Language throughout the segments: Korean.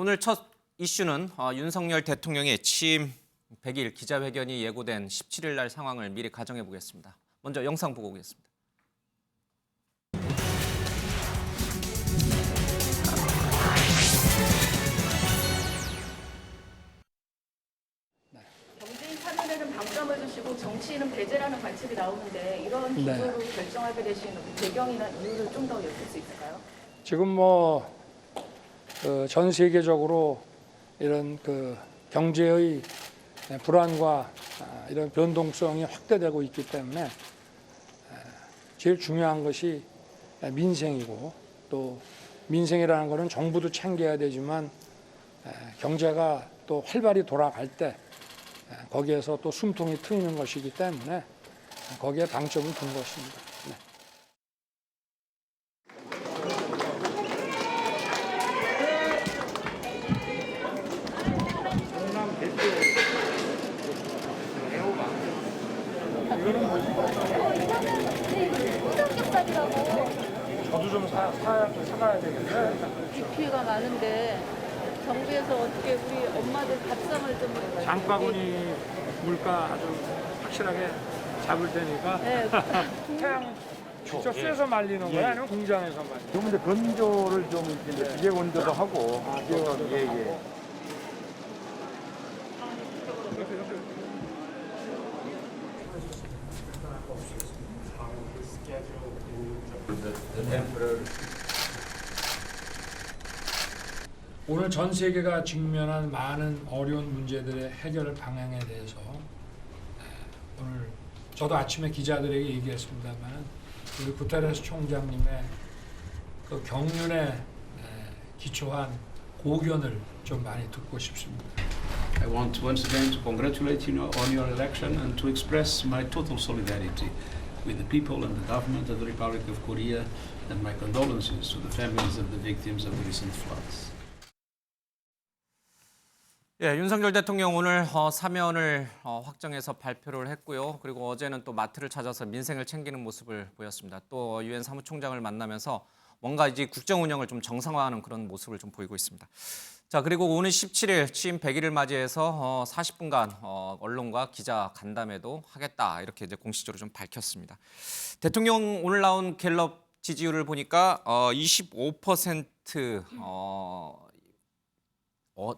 오늘 첫 이슈는 윤석열 대통령의 취임 100일 기자회견이 예고된 17일 날 상황을 미리 가정해 보겠습니다. 먼저 영상 보고 오겠습니다. 경제인 참여에는 방점을 두시고 정치인은 배제라는 관측이 나오는데 이런 기조로 결정하게 되신 배경이나 이유를 좀 더 엿볼 수 있을까요? 지금 전 세계적으로 이런 경제의 불안과 이런 변동성이 확대되고 있기 때문에 제일 중요한 것이 민생이고, 또 민생이라는 것은 정부도 챙겨야 되지만 경제가 또 활발히 돌아갈 때 거기에서 또 숨통이 트이는 것이기 때문에 거기에 방점을 둔 것입니다. 네. 저도 좀 사가야 되겠네. 기피가 많은데 정부에서 어떻게 우리 엄마들 밥상을 좀 장바구니 물가 아주 확실하게 잡을 테니까. 네. 태양 직접 쐬서 말리는 거야? 아니면 공장에서 말리는 거야? 근데 건조를 좀 이제 기계 건조도 하고. 예. 오늘 전 세계가 직면한 많은 어려운 문제들의 해결 방향에 대해서 오늘 저도 아침에 기자들에게 얘기했습니다만 우리 구테레스 총장님의 그 경륜에 기초한 고견을 좀 많이 듣고 싶습니다. I want once again to congratulate you on your election and to express my total solidarity with the people and the government of the Republic of Korea and my condolences to the families of the victims of the recent floods. 예, 윤석열 대통령 오늘 사면을 확정해서 발표를 했고요. 그리고 어제는 또 마트를 찾아서 민생을 챙기는 모습을 보였습니다. 또 유엔 사무총장을 만나면서 뭔가 이제 국정 운영을 좀 정상화하는 그런 모습을 좀 보이고 있습니다. 자, 그리고 오늘 17일 취임 100일을 맞이해서 40분간 언론과 기자 간담회도 하겠다, 이렇게 이제 공식적으로 좀 밝혔습니다. 대통령 오늘 나온 갤럽 지지율을 보니까 25%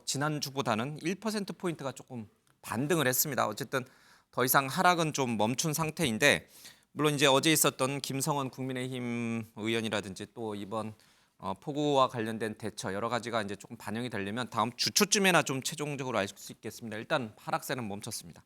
지난주보다는 1%포인트가 조금 반등을 했습니다. 어쨌든 더 이상 하락은 좀 멈춘 상태인데, 물론 이제 어제 있었던 김성원 국민의힘 의원이라든지 또 이번 폭우와 관련된 대처 여러 가지가 이제 조금 반영이 되려면 다음 주 초쯤에나 좀 최종적으로 알 수 있겠습니다. 일단 하락세는 멈췄습니다.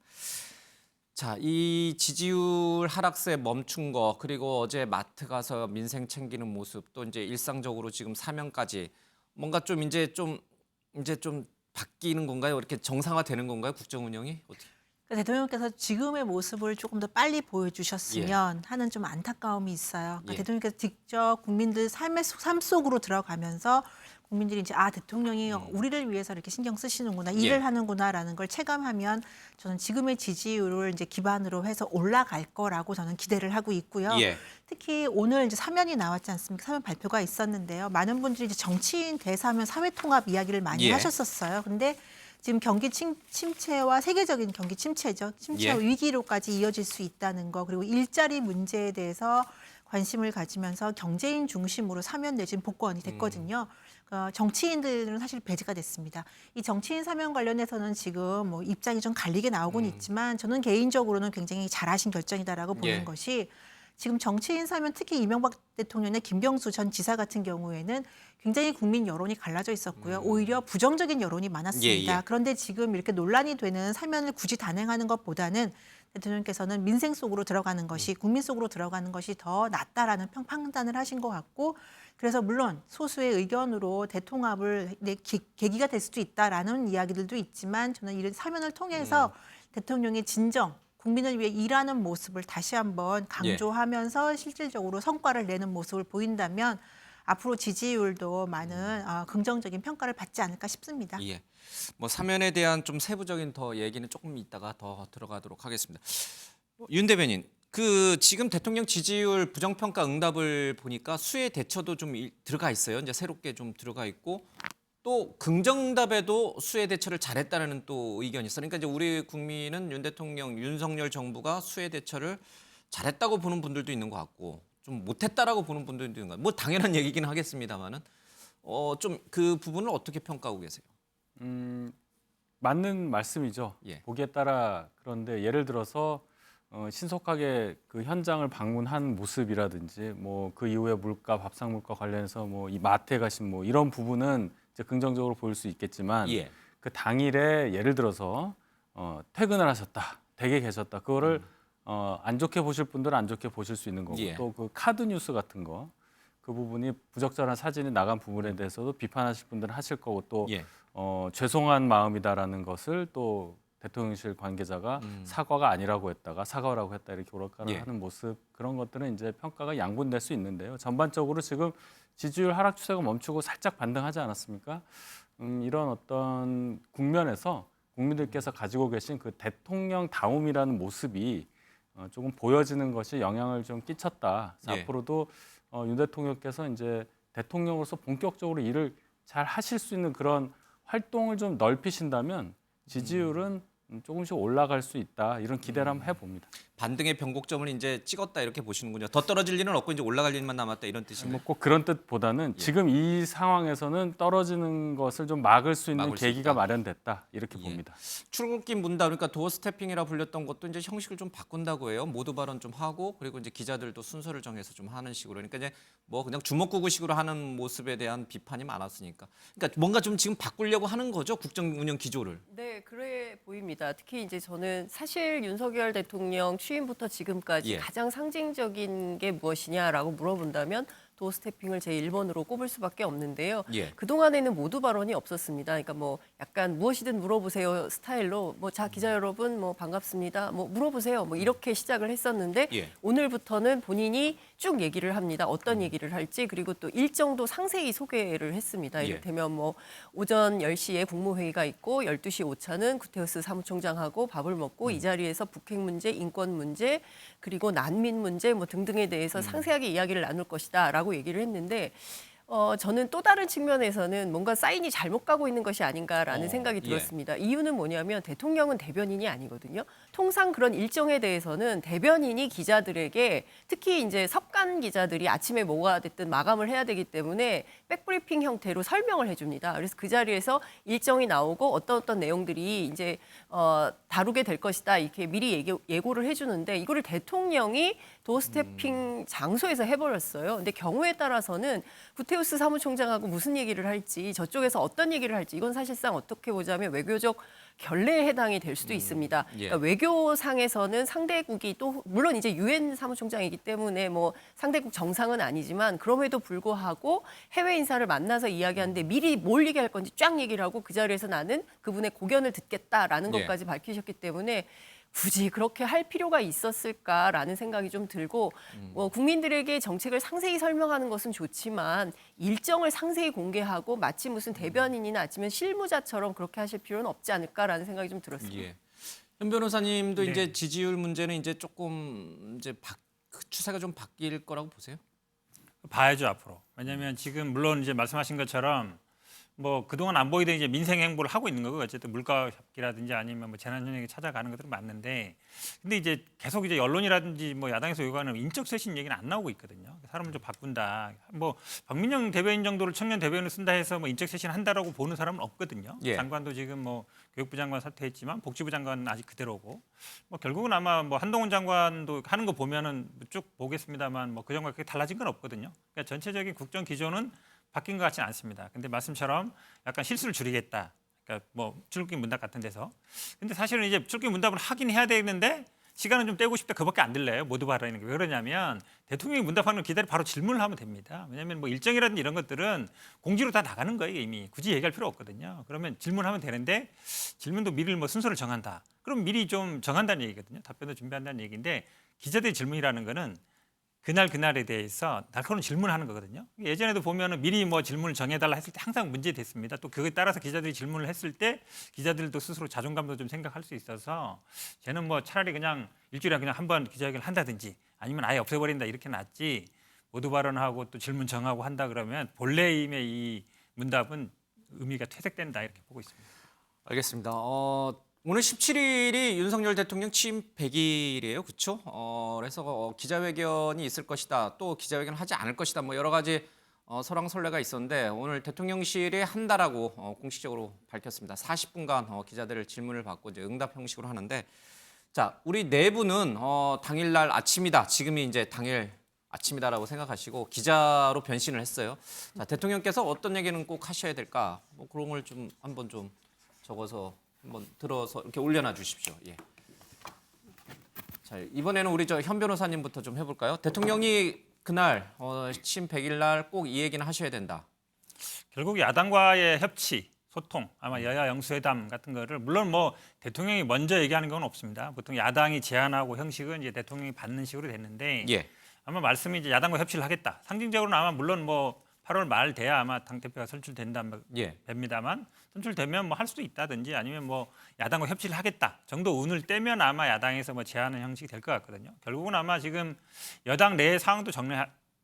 자, 이 지지율 하락세 멈춘 거, 그리고 어제 마트 가서 민생 챙기는 모습, 또 이제 일상적으로 지금 사면까지 뭔가 좀 이제 좀 바뀌는 건가요? 이렇게 정상화되는 건가요? 국정 운영이 어떻게? 대통령께서 지금의 모습을 조금 더 빨리 보여주셨으면 하는 좀 안타까움이 있어요. 그러니까 대통령께서 직접 국민들 삶 속으로 들어가면서 국민들이 이제 대통령이 우리를 위해서 이렇게 신경 쓰시는구나, 일을 하는구나라는 걸 체감하면 저는 지금의 지지율을 이제 기반으로 해서 올라갈 거라고 저는 기대를 하고 있고요. 특히 오늘 이제 사면이 나왔지 않습니까? 사면 발표가 있었는데요. 많은 분들이 이제 정치인 대사면 사회통합 이야기를 많이 하셨었어요. 근데 지금 경기 침체와 세계적인 경기 침체죠. 침체와 위기로까지 이어질 수 있다는 거, 그리고 일자리 문제에 대해서 관심을 가지면서 경제인 중심으로 사면 내지는 복권이 됐거든요. 정치인들은 사실 배제가 됐습니다. 이 정치인 사면 관련해서는 지금 뭐 입장이 좀 갈리게 나오곤 있지만 저는 개인적으로는 굉장히 잘하신 결정이다라고 보는 것이, 지금 정치인 사면 특히 이명박 대통령의 김경수 전 지사 같은 경우에는 굉장히 국민 여론이 갈라져 있었고요. 오히려 부정적인 여론이 많았습니다. 그런데 지금 이렇게 논란이 되는 사면을 굳이 단행하는 것보다는 대통령께서는 민생 속으로 들어가는 것이, 국민 속으로 들어가는 것이 더 낫다라는 판단을 하신 것 같고, 그래서 물론 소수의 의견으로 대통합을 계기가 될 수도 있다라는 이야기들도 있지만 저는 이런 사면을 통해서 대통령의 진정, 국민을 위해 일하는 모습을 다시 한번 강조하면서 실질적으로 성과를 내는 모습을 보인다면 앞으로 지지율도 많은 긍정적인 평가를 받지 않을까 싶습니다. 뭐 사면에 대한 좀 세부적인 더 얘기는 조금 이따가 더 들어가도록 하겠습니다. 윤 대변인, 그 지금 대통령 지지율 부정평가 응답을 보니까 수혜 대처도 좀 들어가 있어요. 이제 새롭게 좀 들어가 있고, 또 긍정답에도 수해 대처를 잘했다는 또 의견이 있어요. 그러니까 이제 우리 국민은 윤 대통령, 윤석열 정부가 수해 대처를 잘했다고 보는 분들도 있는 것 같고 좀 못했다라고 보는 분들도 있는 것 같고 뭐 당연한 얘기긴 하겠습니다만은 좀 그 부분을 어떻게 평가하고 계세요? 맞는 말씀이죠. 예. 보기에 따라 그런데 예를 들어서 신속하게 그 현장을 방문한 모습이라든지 뭐 그 이후에 물가, 밥상 물가 관련해서 뭐 이 마트에 가신 뭐 이런 부분은 이제 긍정적으로 보일 수 있겠지만 예. 그 당일에 예를 들어서 퇴근을 하셨다, 댁에 계셨다, 그거를 안 좋게 보실 분들은 안 좋게 보실 수 있는 거고 예. 또 그 카드 뉴스 같은 거 그 부분이 부적절한 사진이 나간 부분에 대해서도 비판하실 분들은 하실 거고 또 예. 죄송한 마음이다라는 것을 또 대통령실 관계자가 사과가 아니라고 했다가 사과라고 했다 이렇게 오락가락 예. 하는 모습 그런 것들은 이제 평가가 양분될 수 있는데요. 전반적으로 지금 지지율 하락 추세가 멈추고 살짝 반등하지 않았습니까? 이런 어떤 국면에서 국민들께서 가지고 계신 그 대통령다움이라는 모습이 조금 보여지는 것이 영향을 좀 끼쳤다. 그래서 예. 앞으로도 윤 대통령께서 이제 대통령으로서 본격적으로 일을 잘 하실 수 있는 그런 활동을 좀 넓히신다면 지지율은 조금씩 올라갈 수 있다 이런 기대를 한번 해봅니다. 반등의 변곡점을 이제 찍었다 이렇게 보시는군요. 더 떨어질 일은 없고 이제 올라갈 일만 남았다 이런 뜻이네요. 뭐 꼭 그런 뜻보다는 지금 이 상황에서는 떨어지는 것을 좀 막을 수 있는 막을 수 계기가 있다. 마련됐다 이렇게 예. 봅니다. 출국길 문다 그러니까 도어 스태핑이라 불렸던 것도 이제 형식을 좀 바꾼다고 해요. 모두 발언 좀 하고 그리고 이제 기자들도 순서를 정해서 좀 하는 식으로. 그러니까 이제 뭐 그냥 주먹구구식으로 하는 모습에 대한 비판이 많았으니까. 그러니까 뭔가 좀 지금 바꾸려고 하는 거죠. 국정 운영 기조를. 네, 그래 보입니다. 특히 이제 저는 사실 윤석열 대통령 취임부터 지금까지 예. 가장 상징적인 게 무엇이냐라고 물어본다면 도어스태핑을 제 1번으로 꼽을 수밖에 없는데요. 예. 그동안에는 모두 발언이 없었습니다. 그러니까 뭐 약간 무엇이든 물어보세요 스타일로 뭐 자 기자 여러분 뭐 반갑습니다. 뭐 물어보세요. 뭐 이렇게 시작을 했었는데 예. 오늘부터는 본인이 쭉 얘기를 합니다. 어떤 얘기를 할지 그리고 또 일정도 상세히 소개를 했습니다. 예. 이를테면 뭐 오전 10시에 국무회의가 있고 12시 오차는 구테우스 사무총장하고 밥을 먹고 이 자리에서 북핵 문제, 인권 문제 그리고 난민 문제 뭐 등등에 대해서 상세하게 이야기를 나눌 것이다라고 얘기를 했는데 저는 또 다른 측면에서는 뭔가 사인이 잘못 가고 있는 것이 아닌가라는 생각이 예. 들었습니다. 이유는 뭐냐면 대통령은 대변인이 아니거든요. 통상 그런 일정에 대해서는 대변인이 기자들에게 특히 이제 섭간 기자들이 아침에 뭐가 됐든 마감을 해야 되기 때문에 백브리핑 형태로 설명을 해줍니다. 그래서 그 자리에서 일정이 나오고 어떤 내용들이 이제 다루게 될 것이다 이렇게 미리 예고를 해주는데 이거를 대통령이 도어스태핑 장소에서 해버렸어요. 근데 경우에 따라서는 구테우스 사무총장하고 무슨 얘기를 할지 저쪽에서 어떤 얘기를 할지 이건 사실상 어떻게 보자면 외교적 결례에 해당이 될 수도 있습니다. 예. 그러니까 외교상에서는 상대국이 또 물론 이제 유엔 사무총장이기 때문에 뭐 상대국 정상은 아니지만 그럼에도 불구하고 해외 인사를 만나서 이야기하는데 미리 뭘 얘기할 건지 쫙 얘기를 하고 그 자리에서 나는 그분의 고견을 듣겠다라는 예. 것까지 밝히셨기 때문에 굳이 그렇게 할 필요가 있었을까라는 생각이 좀 들고 국민들에게 정책을 상세히 설명하는 것은 좋지만 일정을 상세히 공개하고 마치 무슨 대변인이나 아니면 실무자처럼 그렇게 하실 필요는 없지 않을까라는 생각이 좀 들었습니다. 예. 현 변호사님도 네. 이제 지지율 문제는 이제 조금 이제 그 추세가 좀 바뀔 거라고 보세요? 봐야죠 앞으로. 왜냐하면 지금 물론 이제 말씀하신 것처럼 뭐 그동안 안 보이던 이제 민생 행보를 하고 있는 거고 어쨌든 물가 협기라든지 아니면 뭐 재난 현역에 찾아가는 것들은 맞는데 근데 이제 계속 이제 언론이라든지 뭐 야당에서 요구하는 인적 쇄신 얘기는 안 나오고 있거든요. 사람을 좀 바꾼다. 뭐 박민영 대변인 정도를 청년 대변인을 쓴다 해서 뭐 인적 쇄신 한다라고 보는 사람은 없거든요. 예. 장관도 지금 뭐 교육부 장관 사퇴했지만 복지부 장관은 아직 그대로고 뭐 결국은 아마 뭐 한동훈 장관도 하는 거 보면은 쭉 보겠습니다만 뭐 그 장관 그렇게 달라진 건 없거든요. 그러니까 전체적인 국정 기조는 바뀐 것 같지는 않습니다. 근데 말씀처럼 약간 실수를 줄이겠다. 그러니까 뭐 출국길 문답 같은 데서. 근데 사실은 이제 출국길 문답을 하긴 해야 되는데 시간은 좀 떼고 싶다. 그밖에 안 들려요. 모두 발언하는 게. 왜 그러냐면 대통령이 문답하는 걸 기다려 바로 질문을 하면 됩니다. 왜냐하면 뭐 일정이라든지 이런 것들은 공지로 다 나가는 거예요. 이미. 굳이 얘기할 필요 없거든요. 그러면 질문하면 되는데 질문도 미리 뭐 순서를 정한다. 그럼 미리 좀 정한다는 얘기거든요. 답변도 준비한다는 얘기인데 기자들의 질문이라는 거는 그날에 대해서 날카로운 질문을 하는 거거든요. 예전에도 보면은 미리 뭐 질문을 정해달라 했을 때 항상 문제됐습니다. 또 그거에 따라서 기자들이 질문을 했을 때 기자들도 스스로 자존감도 좀 생각할 수 있어서 저는 뭐 차라리 그냥 일주일에 그냥 한 번 기자회견을 한다든지 아니면 아예 없애버린다 이렇게 낫지 모두 발언하고 또 질문 정하고 한다 그러면 본래임의 이 문답은 의미가 퇴색된다 이렇게 보고 있습니다. 알겠습니다. 오늘 17일이 윤석열 대통령 취임 100일이에요, 그렇죠? 그래서 기자회견이 있을 것이다, 또 기자회견을 하지 않을 것이다, 뭐 여러 가지 설왕설래가 있었는데 오늘 대통령실이 한다라고 공식적으로 밝혔습니다. 40분간 기자들 질문을 받고 이제 응답 형식으로 하는데, 자, 우리 내부는 당일날 아침이다, 지금이 이제 당일 아침이다라고 생각하시고 기자로 변신을 했어요. 자, 대통령께서 어떤 얘기는 꼭 하셔야 될까? 뭐 그런 걸 좀 한번 좀 적어서 한번 들어서 이렇게 올려놔 주십시오. 예. 자, 이번에는 우리 현 변호사님부터 좀 해볼까요? 대통령이 그날 취임 100일 날 꼭 이 얘기는 하셔야 된다. 결국 야당과의 협치, 소통, 아마 여야 영수회담 같은 거를 물론 뭐 대통령이 먼저 얘기하는 건 없습니다. 보통 야당이 제안하고 형식은 이제 대통령이 받는 식으로 됐는데 예. 아마 말씀이 이제 야당과 협치를 하겠다. 상징적으로는 아마 물론 뭐 8월 말 돼야 아마 당 대표가 선출된다 예. 뵙니다만 선출되면 뭐 할 수도 있다든지 아니면 뭐 야당과 협치를 하겠다 정도 운을 떼면 아마 야당에서 뭐 제안하는 형식이 될 것 같거든요. 결국은 아마 지금 여당 내 상황도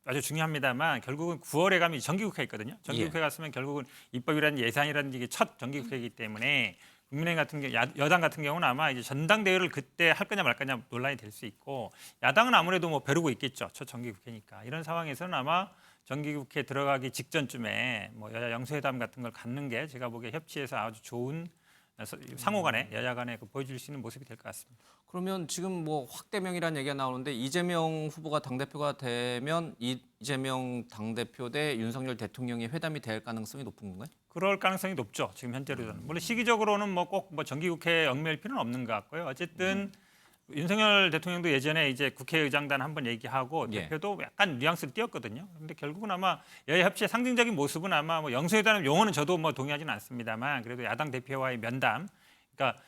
아주 중요합니다만 결국은 9월에 가면 정기국회 있거든요. 정기국회 갔으면 결국은 입법이라든지 예산이라든지 이게 첫 정기국회이기 때문에 국민의힘 같은 경우 여당 같은 경우는 아마 이제 전당대회를 그때 할 거냐 말 거냐 논란이 될 수 있고 야당은 아무래도 뭐 벼르고 있겠죠. 첫 정기국회니까 이런 상황에서는 아마 정기국회 들어가기 직전쯤에 뭐 여야 영수회담 같은 걸 갖는 게 제가 보기에 협치에서 아주 좋은 상호간에 여야 간에 보여줄 수 있는 모습이 될 것 같습니다. 그러면 지금 뭐 확대명이라는 얘기가 나오는데 이재명 후보가 당대표가 되면 이재명 당대표 대 윤석열 대통령이 회담이 될 가능성이 높은 건가요? 그럴 가능성이 높죠. 지금 현재로는. 물론 시기적으로는 뭐 꼭 뭐 정기국회에 얽매일 필요는 없는 것 같고요. 어쨌든 윤석열 대통령도 예전에 이제 국회의장단 한번 얘기하고 예. 대표도 약간 뉘앙스를 띄었거든요. 그런데 결국은 아마 여야 협치의 상징적인 모습은 아마 뭐 영수회담 용어는 저도 뭐 동의하지는 않습니다만 그래도 야당 대표와의 면담. 그러니까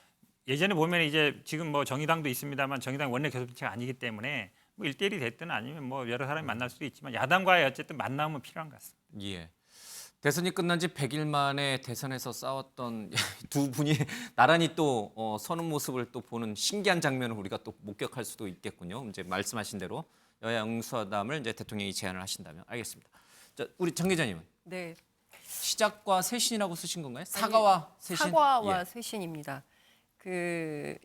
예전에 보면 이제 지금 뭐 정의당도 있습니다만 정의당 원내 교섭체가 아니기 때문에 뭐 1대1이 됐든 아니면 뭐 여러 사람이 만날 수도 있지만 야당과의 어쨌든 만남은 필요한 것 같습니다. 예. 대선이 끝난 지 100일 만에 대선에서 싸웠던 두 분이 나란히 또 서는 모습을 또 보는 신기한 장면을 우리가 또 목격할 수도 있겠군요. 이제 말씀하신 대로 여야 영수회담을 이제 대통령이 제안을 하신다면 알겠습니다. 자, 우리 정 기자님은 네. 시작과 쇄신이라고 쓰신 건가요? 사과와 쇄신? 사과와 예. 쇄신입니다.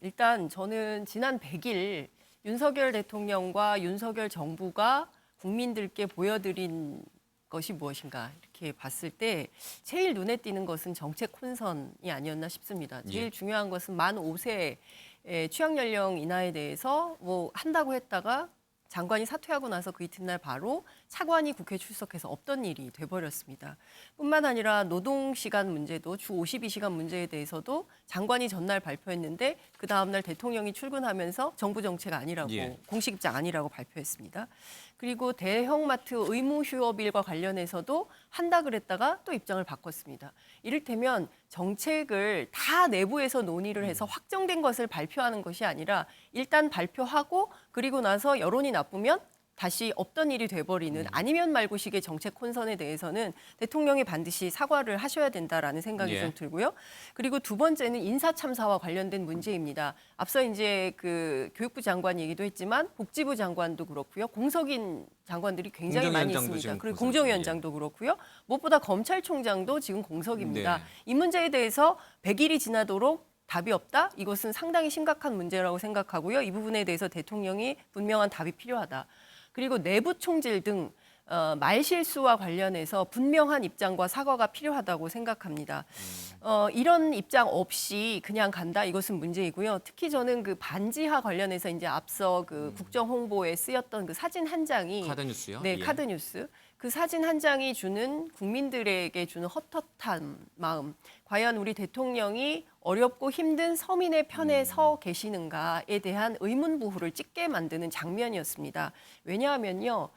일단 저는 지난 100일 윤석열 대통령과 윤석열 정부가 국민들께 보여드린 것이 무엇인가 이렇게 봤을 때 제일 눈에 띄는 것은 정책 혼선이 아니었나 싶습니다. 제일 예. 중요한 것은 만 5세 취약 연령 인하에 대해서 뭐 한다고 했다가 장관이 사퇴하고 나서 그 이튿날 바로 차관이 국회 출석해서 없던 일이 돼버렸습니다. 뿐만 아니라 노동시간 문제도 주 52시간 문제에 대해서도 장관이 전날 발표했는데 그 다음날 대통령이 출근하면서 정부 정책 아니라고 예. 공식 입장 아니라고 발표했습니다. 그리고 대형마트 의무 휴업일과 관련해서도 한다 그랬다가 또 입장을 바꿨습니다. 이를테면 정책을 다 내부에서 논의를 해서 확정된 것을 발표하는 것이 아니라 일단 발표하고 그리고 나서 여론이 나쁘면 다시 없던 일이 돼버리는 아니면 말고식의 정책 혼선에 대해서는 대통령이 반드시 사과를 하셔야 된다라는 생각이 예. 좀 들고요. 그리고 두 번째는 인사 참사와 관련된 문제입니다. 앞서 이제 그 교육부 장관 얘기도 했지만 복지부 장관도 그렇고요. 공석인 장관들이 굉장히 많이 공정위원장도 있습니다. 지금 그리고 공석이죠. 공정위원장도 그렇고요. 무엇보다 검찰총장도 지금 공석입니다. 네. 이 문제에 대해서 100일이 지나도록 답이 없다? 이것은 상당히 심각한 문제라고 생각하고요. 이 부분에 대해서 대통령이 분명한 답이 필요하다. 그리고 내부 총질 등 말실수와 관련해서 분명한 입장과 사과가 필요하다고 생각합니다. 이런 입장 없이 그냥 간다 이것은 문제이고요. 특히 저는 그 반지하 관련해서 이제 앞서 그 국정 홍보에 쓰였던 그 사진 한 장이 카드뉴스요? 네, 예. 카드뉴스. 그 사진 한 장이 주는 국민들에게 주는 헛헛한 마음. 과연 우리 대통령이 어렵고 힘든 서민의 편에 서 계시는가에 대한 의문부호를 찍게 만드는 장면이었습니다. 왜냐하면요.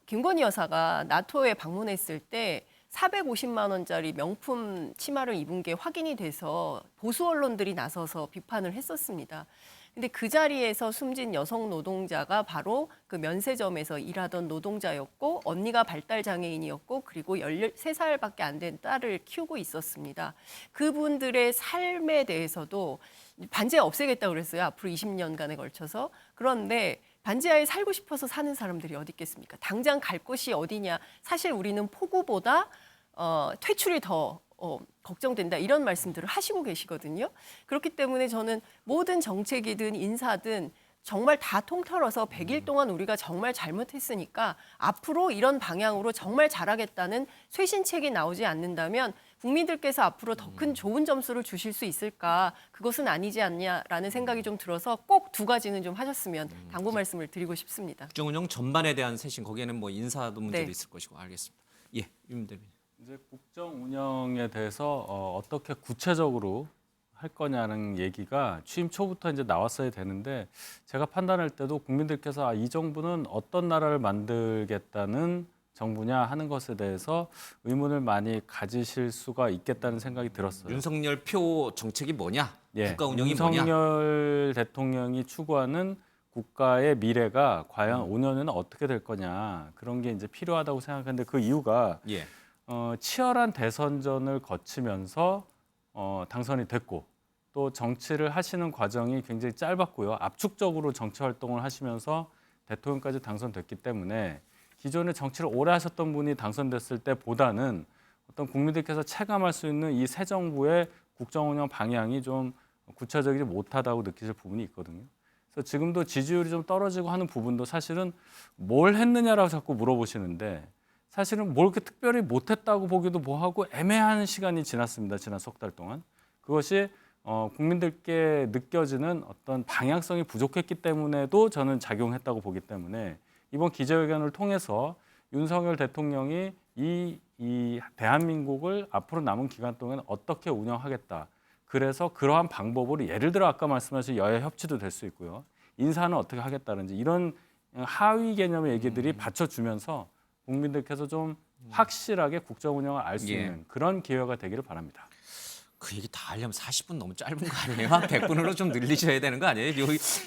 김건희 여사가 나토에 방문했을 때 450만 원짜리 명품 치마를 입은 게 확인이 돼서 보수 언론들이 나서서 비판을 했었습니다. 근데 그 자리에서 숨진 여성 노동자가 바로 그 면세점에서 일하던 노동자였고 언니가 발달 장애인이었고 그리고 13살밖에 안 된 딸을 키우고 있었습니다. 그분들의 삶에 대해서도 반지하 없애겠다고 그랬어요. 앞으로 20년간에 걸쳐서. 그런데 반지하에 살고 싶어서 사는 사람들이 어디 있겠습니까? 당장 갈 곳이 어디냐. 사실 우리는 폭우보다 퇴출이 더 걱정된다 이런 말씀들을 하시고 계시거든요. 그렇기 때문에 저는 모든 정책이든 인사든 정말 다 통틀어서 100일 동안 우리가 정말 잘못했으니까 앞으로 이런 방향으로 정말 잘하겠다는 쇄신책이 나오지 않는다면 국민들께서 앞으로 더 큰 좋은 점수를 주실 수 있을까? 그것은 아니지 않냐라는 생각이 좀 들어서 꼭 두 가지는 좀 하셨으면 당부 말씀을 드리고 싶습니다. 국정운영 전반에 대한 쇄신 거기에는 뭐 인사도 문제도 네. 있을 것이고 알겠습니다. 예, 윤 대변인. 이제 국정 운영에 대해서 어떻게 구체적으로 할 거냐는 얘기가 취임 초부터 이제 나왔어야 되는데 제가 판단할 때도 국민들께서 이 정부는 어떤 나라를 만들겠다는 정부냐 하는 것에 대해서 의문을 많이 가지실 수가 있겠다는 생각이 들었어요. 윤석열 표 정책이 뭐냐? 예, 국가 운영이 뭐냐? 윤석열 대통령이 추구하는 국가의 미래가 과연 5년 후에는 어떻게 될 거냐 그런 게 이제 필요하다고 생각하는데 그 이유가 예. 치열한 대선전을 거치면서 당선이 됐고 또 정치를 하시는 과정이 굉장히 짧았고요. 압축적으로 정치 활동을 하시면서 대통령까지 당선됐기 때문에 기존에 정치를 오래 하셨던 분이 당선됐을 때보다는 어떤 국민들께서 체감할 수 있는 이 새 정부의 국정 운영 방향이 좀 구체적이지 못하다고 느끼실 부분이 있거든요. 그래서 지금도 지지율이 좀 떨어지고 하는 부분도 사실은 뭘 했느냐라고 자꾸 물어보시는데 사실은 뭘 그렇게 특별히 못했다고 보기도 뭐하고 애매한 시간이 지났습니다. 지난 석 달 동안. 그것이 국민들께 느껴지는 어떤 방향성이 부족했기 때문에도 저는 작용했다고 보기 때문에 이번 기자회견을 통해서 윤석열 대통령이 이 대한민국을 앞으로 남은 기간 동안 어떻게 운영하겠다. 그래서 그러한 방법으로 예를 들어 아까 말씀하신 여야 협치도 될 수 있고요. 인사는 어떻게 하겠다든지 이런 하위 개념의 얘기들이 받쳐주면서 국민들께서 좀 확실하게 국정 운영을 알 수 예. 있는 그런 기회가 되기를 바랍니다. 그 얘기 다 하려면 40분 너무 짧은 거 아니에요? 한 100분으로 좀 늘리셔야 되는 거 아니에요?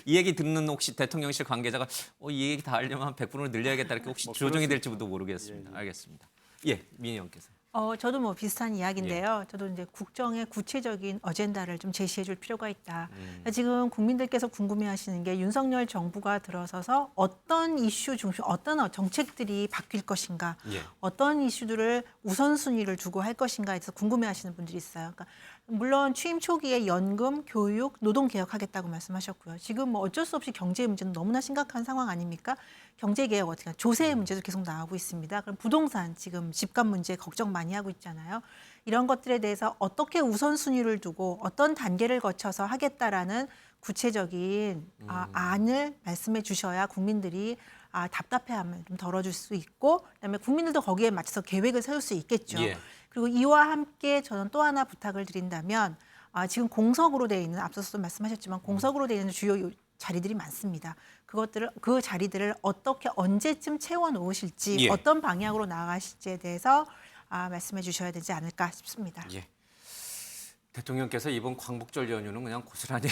이 얘기 듣는 혹시 대통령실 관계자가 이 얘기 다 하려면 한 100분으로 늘려야겠다 이렇게 혹시 조정이 될지도 모르겠습니다. 알겠습니다. 예, 민희 의원께서. 저도 뭐 비슷한 이야기인데요. 저도 이제 국정의 구체적인 어젠다를 좀 제시해 줄 필요가 있다. 지금 국민들께서 궁금해하시는 게 윤석열 정부가 들어서서 어떤 이슈 중심, 어떤 정책들이 바뀔 것인가, 예. 어떤 이슈들을 우선순위를 두고 할 것인가에 대해서 궁금해하시는 분들이 있어요. 그러니까 물론 취임 초기에 연금, 교육, 노동 개혁하겠다고 말씀하셨고요. 지금 뭐 어쩔 수 없이 경제 문제는 너무나 심각한 상황 아닙니까? 경제 개혁 어떻게 하냐. 조세의 문제도 계속 나오고 있습니다. 그럼 부동산 지금 집값 문제 걱정 많이 하고 있잖아요. 이런 것들에 대해서 어떻게 우선순위를 두고 어떤 단계를 거쳐서 하겠다라는 구체적인 안을 말씀해 주셔야 국민들이 답답해하면 좀 덜어줄 수 있고 그다음에 국민들도 거기에 맞춰서 계획을 세울 수 있겠죠. 예. 그리고 이와 함께 저는 또 하나 부탁을 드린다면 지금 공석으로 돼 있는 앞서서도 말씀하셨지만 공석으로 돼 있는 주요 자리들이 많습니다. 그 자리들을 어떻게 언제쯤 채워 놓으실지 예. 어떤 방향으로 나아가실지에 대해서 말씀해 주셔야 되지 않을까 싶습니다. 예. 대통령께서 이번 광복절 연휴는 그냥 고스란히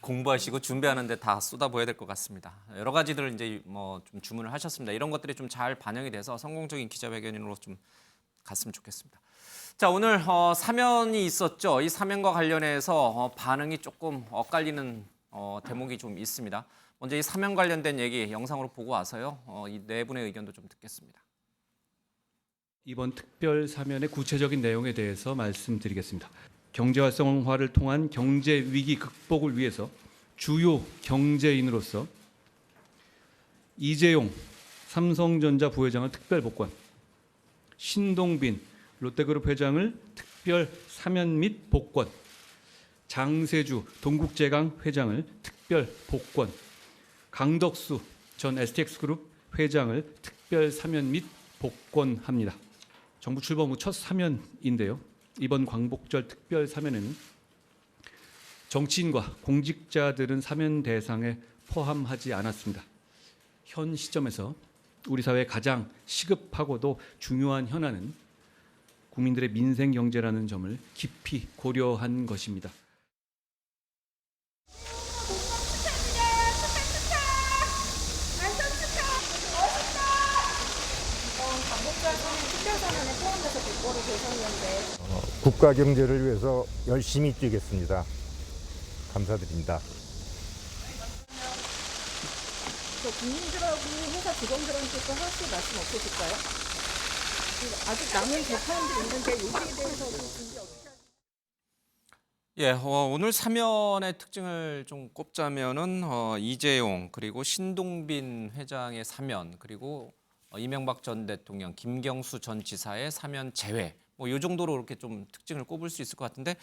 공부하시고 준비하는 데 다 쏟아부어야 될 것 같습니다. 여러 가지들 이제 뭐 좀 주문을 하셨습니다. 이런 것들이 좀 잘 반영이 돼서 성공적인 기자회견으로 좀 갔으면 좋겠습니다. 자, 오늘 사면이 있었죠. 이 사면과 관련해서 반응이 조금 엇갈리는 대목이 좀 있습니다. 먼저 이 사면 관련된 얘기 영상으로 보고 와서요. 이 네 분의 의견도 좀 듣겠습니다. 이번 특별 사면의 구체적인 내용에 대해서 말씀드리겠습니다. 경제활성화를 통한 경제 위기 극복을 위해서 주요 경제인으로서 이재용 삼성전자 부회장을 특별 복권, 신동빈 롯데그룹 회장을 특별 사면 및 복권, 장세주 동국제강 회장을 특별 복권, 강덕수 전 STX그룹 회장을 특별 사면 및 복권합니다. 정부 출범 후 첫 사면인데요. 이번 광복절 특별 사면에는 정치인과 공직자들은 사면 대상에 포함하지 않았습니다. 현 시점에서 우리 사회의 가장 시급하고도 중요한 현안은 국민들의 민생 경제라는 점을 깊이 고려한 것입니다. 국가 경제를 위해서 열심히 뛰겠습니다. 감사드립니다. 국민들하고 회사 직원들한테도 하실 말씀 없으실까요? 아직 남은 재판도 있는데 여기에 대해서도 준비 어떻게 예, 오늘 사면의 특징을 좀 꼽자면은 이재용 그리고 신동빈 회장의 사면 그리고 이명박 전 대통령, 김경수 전 지사의 사면 제외. 뭐 이 정도로 이렇게 좀 특징을 꼽을 수 있을 것 같은데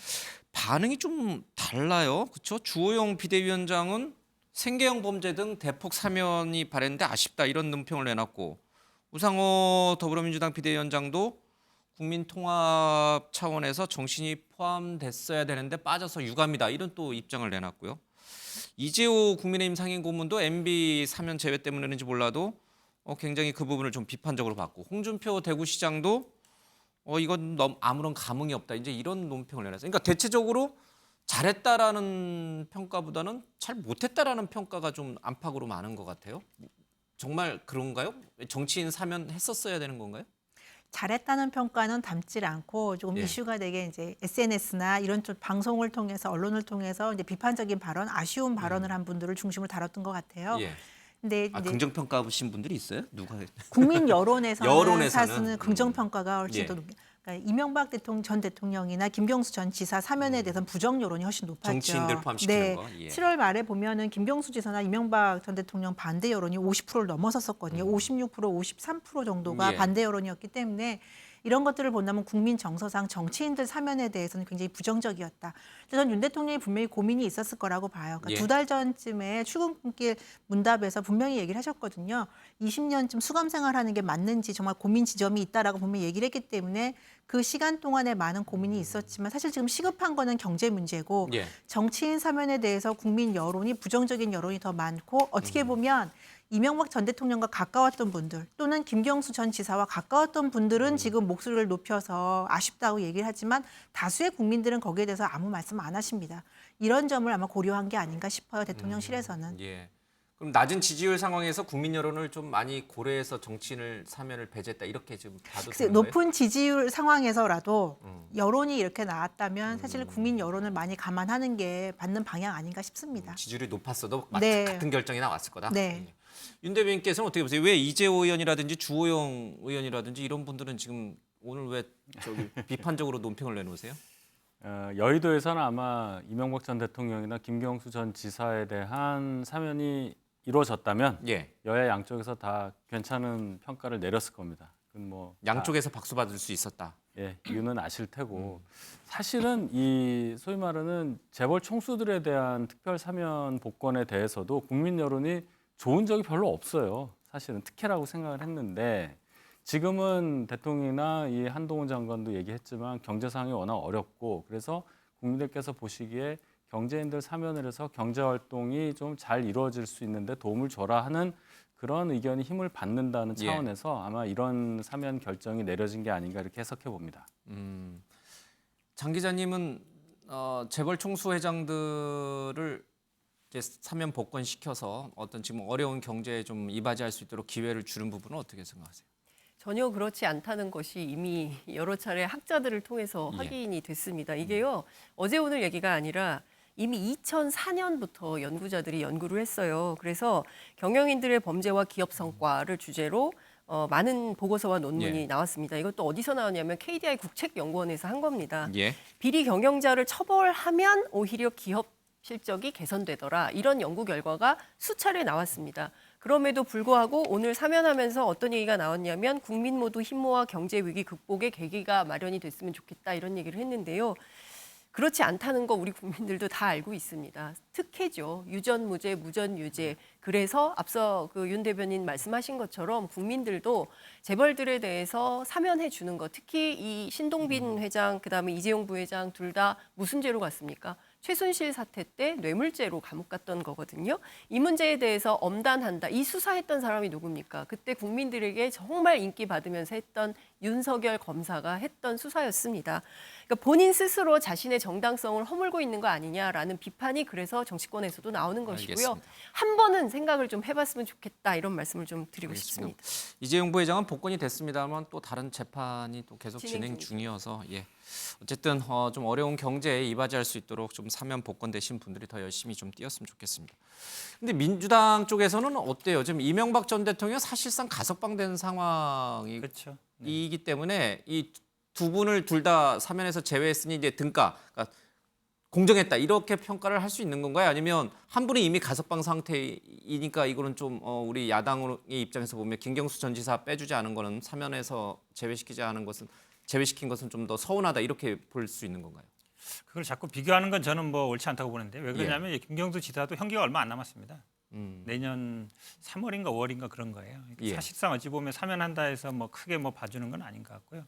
반응이 좀 달라요. 그렇죠? 주호영 비대위원장은 생계형 범죄 등 대폭 사면이 발했는데 아쉽다 이런 논평을 내놨고 우상호 더불어민주당 비대위원장도 국민 통합 차원에서 정신이 포함됐어야 되는데 빠져서 유감이다 이런 또 입장을 내놨고요. 이재호 국민의힘 상임고문도 MB 사면 제외 때문인지 몰라도 굉장히 그 부분을 좀 비판적으로 봤고 홍준표 대구시장도 이건 너무 아무런 감흥이 없다 이제 이런 논평을 내놨어요. 그러니까 대체적으로 잘했다라는 평가보다는 잘 못했다라는 평가가 좀 안팎으로 많은 것 같아요. 정말 그런가요? 정치인 사면 했었어야 되는 건가요? 잘했다는 평가는 담질 않고 조금 예. 이슈가 되게 이제 SNS나 이런 쪽 방송을 통해서 언론을 통해서 이제 비판적인 발언, 아쉬운 발언을 한 분들을 중심으로 다뤘던 것 같아요. 예. 근데 아, 이제 긍정 평가하신 분들이 있어요? 누가? 국민 여론에서는 여론에서는? 사실은 긍정 평가가 훨씬 예. 더 높. 그러니까 이명박 대통령 전 대통령이나 김경수 전 지사 사면에 대해서는 부정 여론이 훨씬 높았죠. 정치인들 포함시키는 네. 거. 예. 7월 말에 보면은 김경수 지사나 이명박 전 대통령 반대 여론이 50%를 넘어섰었거든요. 56%, 53% 정도가 예. 반대 여론이었기 때문에 이런 것들을 본다면 국민 정서상 정치인들 사면에 대해서는 굉장히 부정적이었다. 저는 윤 대통령이 분명히 고민이 있었을 거라고 봐요. 그러니까 예. 2달 전쯤에 출근길 문답에서 분명히 얘기를 하셨거든요. 20년쯤 수감 생활하는 게 맞는지 정말 고민 지점이 있다라고 분명히 얘기를 했기 때문에 그 시간 동안에 많은 고민이 있었지만 사실 지금 시급한 거는 경제 문제고 예. 정치인 사면에 대해서 국민 여론이 부정적인 여론이 더 많고 어떻게 보면 이명박 전 대통령과 가까웠던 분들 또는 김경수 전 지사와 가까웠던 분들은 지금 목소리를 높여서 아쉽다고 얘기를 하지만 다수의 국민들은 거기에 대해서 아무 말씀 안 하십니다. 이런 점을 아마 고려한 게 아닌가 싶어요. 대통령실에서는. 예. 그럼 낮은 지지율 상황에서 국민 여론을 좀 많이 고려해서 정치인을 사면을 배제했다 이렇게 지금 봐도 글쎄, 되는 거예요? 높은 지지율 상황에서라도 여론이 이렇게 나왔다면 사실 국민 여론을 많이 감안하는 게 맞는 방향 아닌가 싶습니다. 지지율이 높았어도 네. 같은 결정이 나왔을 거다. 네. 예. 윤 대변인께서는 어떻게 보세요? 왜 이재호 의원이라든지 주호영 의원이라든지 이런 분들은 지금 오늘 왜 저기 비판적으로 논평을 내놓으세요? 여의도에서는 아마 이명박 전 대통령이나 김경수 전 지사에 대한 사면이 이루어졌다면 예. 여야 양쪽에서 다 괜찮은 평가를 내렸을 겁니다. 그건 뭐 양쪽에서 박수 받을 수 있었다. 예, 이유는 아실 테고 사실은 이 소위 말하는 재벌 총수들에 대한 특별 사면 복권에 대해서도 국민 여론이 좋은 적이 별로 없어요. 사실은 특혜라고 생각을 했는데 지금은 대통령이나 이 한동훈 장관도 얘기했지만 경제 상황이 워낙 어렵고 그래서 국민들께서 보시기에 경제인들 사면을 해서 경제 활동이 좀 잘 이루어질 수 있는데 도움을 줘라 하는 그런 의견이 힘을 받는다는 예. 차원에서 아마 이런 사면 결정이 내려진 게 아닌가 이렇게 해석해 봅니다. 장 기자님은 재벌 총수 회장들을 이제 사면 복권 시켜서 어떤 지금 어려운 경제에 좀 이바지할 수 있도록 기회를 주는 부분은 어떻게 생각하세요? 전혀 그렇지 않다는 것이 이미 여러 차례 학자들을 통해서 예. 확인이 됐습니다. 이게요, 어제 오늘 얘기가 아니라 이미 2004년부터 연구자들이 연구를 했어요. 그래서 경영인들의 범죄와 기업 성과를 주제로 많은 보고서와 논문이 예. 나왔습니다. 이것도 어디서 나왔냐면 KDI 국책연구원에서 한 겁니다. 예. 비리 경영자를 처벌하면 오히려 기업 실적이 개선되더라. 이런 연구 결과가 수차례 나왔습니다. 그럼에도 불구하고 오늘 사면하면서 어떤 얘기가 나왔냐면 국민 모두 힘모아 경제 위기 극복의 계기가 마련이 됐으면 좋겠다 이런 얘기를 했는데요. 그렇지 않다는 거 우리 국민들도 다 알고 있습니다. 특혜죠. 유전무죄, 무전유죄. 그래서 앞서 그 윤 대변인 말씀하신 것처럼 국민들도 재벌들에 대해서 사면해 주는 것, 특히 이 신동빈 회장, 그다음에 이재용 부회장 둘 다 무슨 죄로 갔습니까? 최순실 사태 때 뇌물죄로 감옥 갔던 거거든요. 이 문제에 대해서 엄단한다. 이 수사했던 사람이 누굽니까? 그때 국민들에게 정말 인기 받으면서 했던 윤석열 검사가 했던 수사였습니다. 그러니까 본인 스스로 자신의 정당성을 허물고 있는 거 아니냐라는 비판이 그래서 정치권에서도 나오는 것이고요. 알겠습니다. 한 번은 생각을 좀 해봤으면 좋겠다 이런 말씀을 좀 드리고 알겠습니다. 싶습니다. 이재용 부회장은 복권이 됐습니다만 또 다른 재판이 또 계속 진행 진행 중이어서 예. 어쨌든 좀 어려운 경제에 이바지할 수 있도록 좀 사면 복권 되신 분들이 더 열심히 좀 뛰었으면 좋겠습니다. 근데 민주당 쪽에서는 어때요? 지금 이명박 전 대통령 사실상 가석방된 상황이 그렇죠. 이기 때문에 이 두 분을 둘 다 사면에서 제외했으니 이제 등가, 그러니까 공정했다 이렇게 평가를 할 수 있는 건가요? 아니면 한 분이 이미 가석방 상태이니까 이거는 좀 우리 야당의 입장에서 보면 김경수 전 지사 빼주지 않은 거는 사면에서 제외시킨 것은 좀 더 서운하다 이렇게 볼 수 있는 건가요? 그걸 자꾸 비교하는 건 저는 뭐 옳지 않다고 보는데 왜 그러냐면 김경수 지사도 형기가 얼마 안 남았습니다. 내년 3월인가 5월인가 그런 거예요. 예. 사실상 어찌 보면 사면한다 해서 뭐 크게 뭐 봐주는 건 아닌 것 같고요.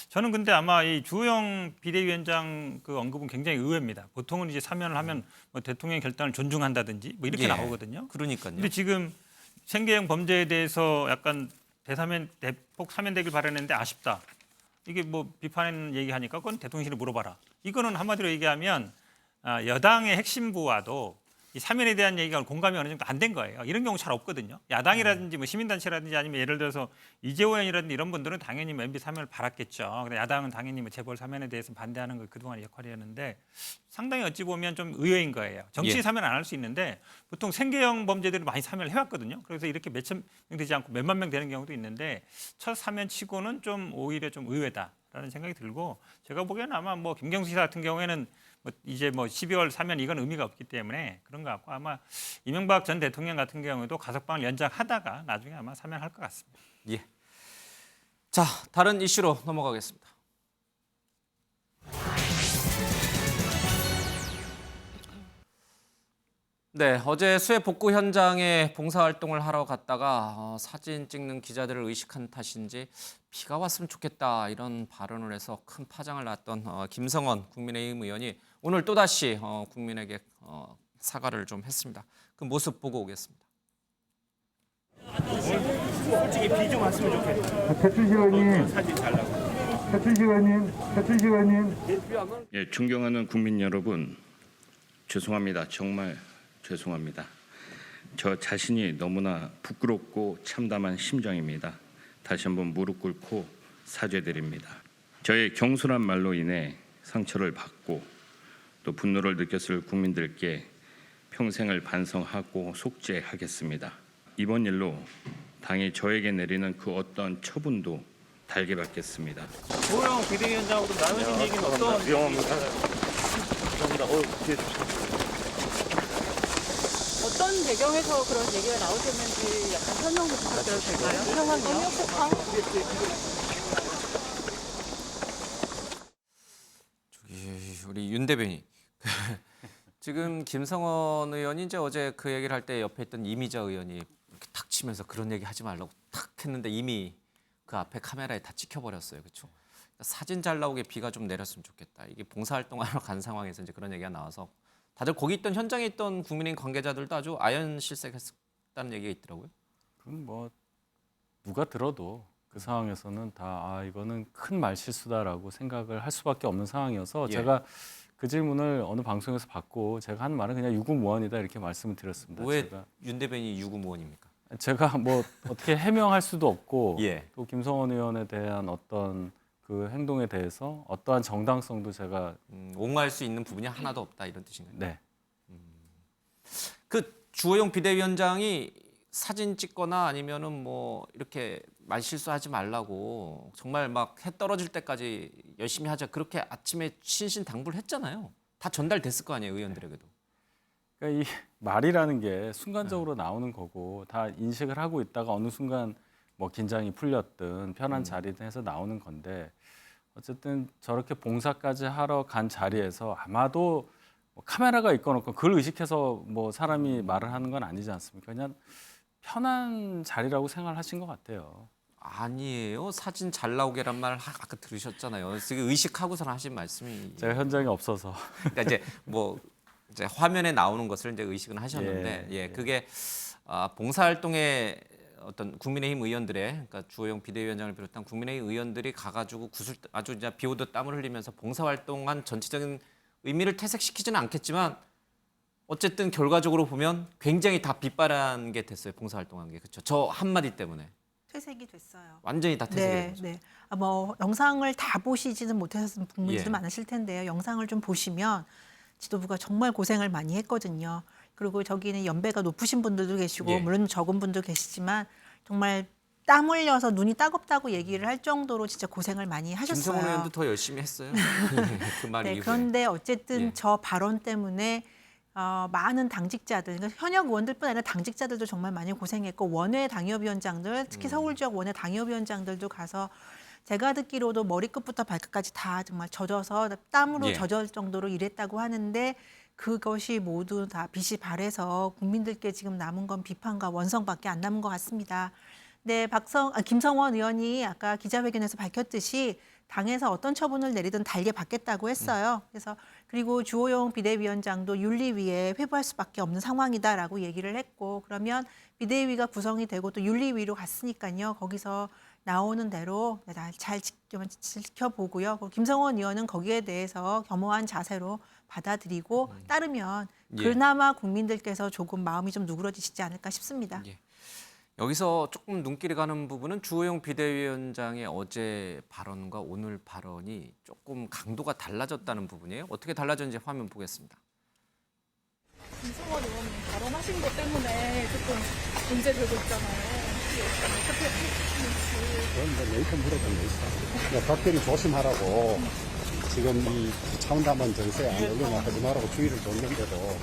저는 근데 아마 이 주호영 비대위원장 그 언급은 굉장히 의외입니다. 보통은 이제 사면을 하면 뭐 대통령의 결단을 존중한다든지 뭐 이렇게 예. 나오거든요. 그러니까요. 근데 지금 생계형 범죄에 대해서 약간 대폭 사면되길 바라는데 아쉽다. 이게 뭐 비판 얘기하니까 그건 대통령실에 물어봐라. 이거는 한마디로 얘기하면 여당의 핵심부와도 이 사면에 대한 얘기가 공감이 어느 정도 안 된 거예요. 이런 경우 잘 없거든요. 야당이라든지 뭐 시민단체라든지 아니면 예를 들어서 이재호 의원이라든지 이런 분들은 당연히 뭐 MB 사면을 바랐겠죠. 근데 야당은 당연히 뭐 재벌 사면에 대해서 반대하는 거 그동안 역할이었는데 상당히 어찌 보면 좀 의외인 거예요. 정치 예. 사면 안 할 수 있는데 보통 생계형 범죄들을 많이 사면을 해왔거든요. 그래서 이렇게 몇천 명 되지 않고 몇만 명 되는 경우도 있는데 첫 사면치고는 좀 오히려 좀 의외다라는 생각이 들고 제가 보기에는 아마 뭐 김경수 지사 같은 경우에는 뭐 이제 뭐 12월 사면 이건 의미가 없기 때문에 그런 것 같고 아마 이명박 전 대통령 같은 경우에도 가석방을 연장하다가 나중에 아마 사면할 것 같습니다. 예. 자, 다른 이슈로 넘어가겠습니다. 네, 어제 수해 복구 현장에 봉사활동을 하러 갔다가 사진 찍는 기자들을 의식한 탓인지 비가 왔으면 좋겠다 이런 발언을 해서 큰 파장을 났던 김성원 국민의힘 의원이 오늘 또다시 국민에게 사과를 좀 했습니다. 그 모습 보고 오겠습니다. 솔직히 비 좀 왔으면 좋겠다. 배춘식원님, 사진 잘 나고. 배춘식원님. 예, 존경하는 국민 여러분, 죄송합니다. 정말 죄송합니다. 저 자신이 너무나 부끄럽고 참담한 심정입니다. 다시 한번 무릎 꿇고 사죄드립니다. 저의 경솔한 말로 인해 상처를 받고 또 분노를 느꼈을 국민들께 평생을 반성하고 속죄하겠습니다. 이번 일로 당이 저에게 내리는 그 어떤 처분도 달게 받겠습니다. 조영 비대위원장하고도 나누신 얘기는 어떤? 위험합니다. 어떤 배경에서 그런 얘기가 나오셨는지 약간 설명 좀 부탁드려도 될까요? 상황이요? 우리 윤 대변인 지금 김성원 의원이 이제 어제 그 얘기를 할 때 옆에 있던 이미자 의원이 이렇게 탁 치면서 그런 얘기 하지 말라고 탁 했는데 이미 그 앞에 카메라에 다 찍혀버렸어요, 그렇죠? 사진 잘 나오게 비가 좀 내렸으면 좋겠다. 이게 봉사활동하러 간 상황에서 이제 그런 얘기가 나와서 다들 거기 있던 현장에 있던 국민의힘 관계자들도 아주 아연실색했다는 얘기가 있더라고요. 그건 뭐 누가 들어도 그 상황에서는 다 이거는 큰 말실수다라고 생각을 할 수밖에 없는 상황이어서 예. 제가 그 질문을 어느 방송에서 받고 제가 한 말은 그냥 유구무원이다 이렇게 말씀을 드렸습니다. 왜 윤 대변인이 유구무원입니까? 제가 뭐 어떻게 해명할 수도 없고 예. 또 김성원 의원에 대한 어떤 그 행동에 대해서 어떠한 정당성도 제가 옹호할 수 있는 부분이 하나도 없다 이런 뜻인가요? 네. 그 주호영 비대위원장이 사진 찍거나 아니면은 뭐 이렇게 말실수하지 말라고 정말 막 해 떨어질 때까지 열심히 하자 그렇게 아침에 신신당부를 했잖아요. 다 전달됐을 거 아니에요, 의원들에게도. 그러니까 이 말이라는 게 순간적으로 나오는 거고 다 인식을 하고 있다가 어느 순간 뭐 긴장이 풀렸든 편한 자리든 해서 나오는 건데 어쨌든 저렇게 봉사까지 하러 간 자리에서 아마도 뭐 카메라가 있건 없건 그걸 의식해서 뭐 사람이 말을 하는 건 아니지 않습니까? 그냥 편한 자리라고 생각을 하신 것 같아요. 아니에요. 사진 잘 나오게란 말 아까 들으셨잖아요. 지금 의식하고서 하신 말씀이. 제가 현장에 없어서. 그러니까 이제 뭐 이제 화면에 나오는 것을 이제 의식은 하셨는데, 예, 예. 그게 봉사활동에 어떤 국민의힘 의원들의, 그러니까 주호영 비대위원장을 비롯한 국민의힘 의원들이 가가지고 아주 이제 비오듯 땀을 흘리면서 봉사활동한 전체적인 의미를 퇴색시키지는 않겠지만. 어쨌든 결과적으로 보면 굉장히 다 빗바란 게 됐어요. 봉사활동한 게. 그렇죠. 저 한마디 때문에. 퇴색이 됐어요. 완전히 다 퇴색이 네, 된 거죠. 네. 뭐 영상을 다 보시지는 못하셨던 분들도 예. 많으실 텐데요. 영상을 좀 보시면 지도부가 정말 고생을 많이 했거든요. 그리고 저기는 연배가 높으신 분들도 계시고 예. 물론 적은 분도 계시지만 정말 땀 흘려서 눈이 따갑다고 얘기를 할 정도로 진짜 고생을 많이 하셨어요. 김성원 의원도 더 열심히 했어요. 그 말 네, 이후에. 그런데 어쨌든 예. 저 발언 때문에 많은 당직자들, 그러니까 현역 의원들뿐 아니라 당직자들도 정말 많이 고생했고 원외 당협위원장들, 특히 서울 지역 원외 당협위원장들도 가서 제가 듣기로도 머리끝부터 발끝까지 다 정말 젖어서 땀으로 예. 젖을 정도로 일했다고 하는데 그것이 모두 다 빛이 발해서 국민들께 지금 남은 건 비판과 원성밖에 안 남은 것 같습니다. 네, 김성원 의원이 아까 기자회견에서 밝혔듯이 당에서 어떤 처분을 내리든 달게 받겠다고 했어요. 그래서 그리고 주호영 비대위원장도 윤리위에 회부할 수밖에 없는 상황이다라고 얘기를 했고 그러면 비대위가 구성이 되고 또 윤리위로 갔으니까요. 거기서 나오는 대로 잘 지켜보고요. 김성원 의원은 거기에 대해서 겸허한 자세로 받아들이고 따르면 예. 그나마 국민들께서 조금 마음이 좀 누그러지시지 않을까 싶습니다. 예. 여기서 조금 눈길이 가는 부분은 주호영 비대위원장의 어제 발언과 오늘 발언이 조금 강도가 달라졌다는 부분이에요. 어떻게 달라졌는지 화면 보겠습니다. 김성원 의원님 발언하신 것 때문에 조금 문제되고 있잖아요. 어떻게 하시는지. 그건 메이커 물어본 게 있어. 각별히 조심하라고 지금 이 차원담원 정세에 안 올려놔 하지 말라고 주의를 줬는데도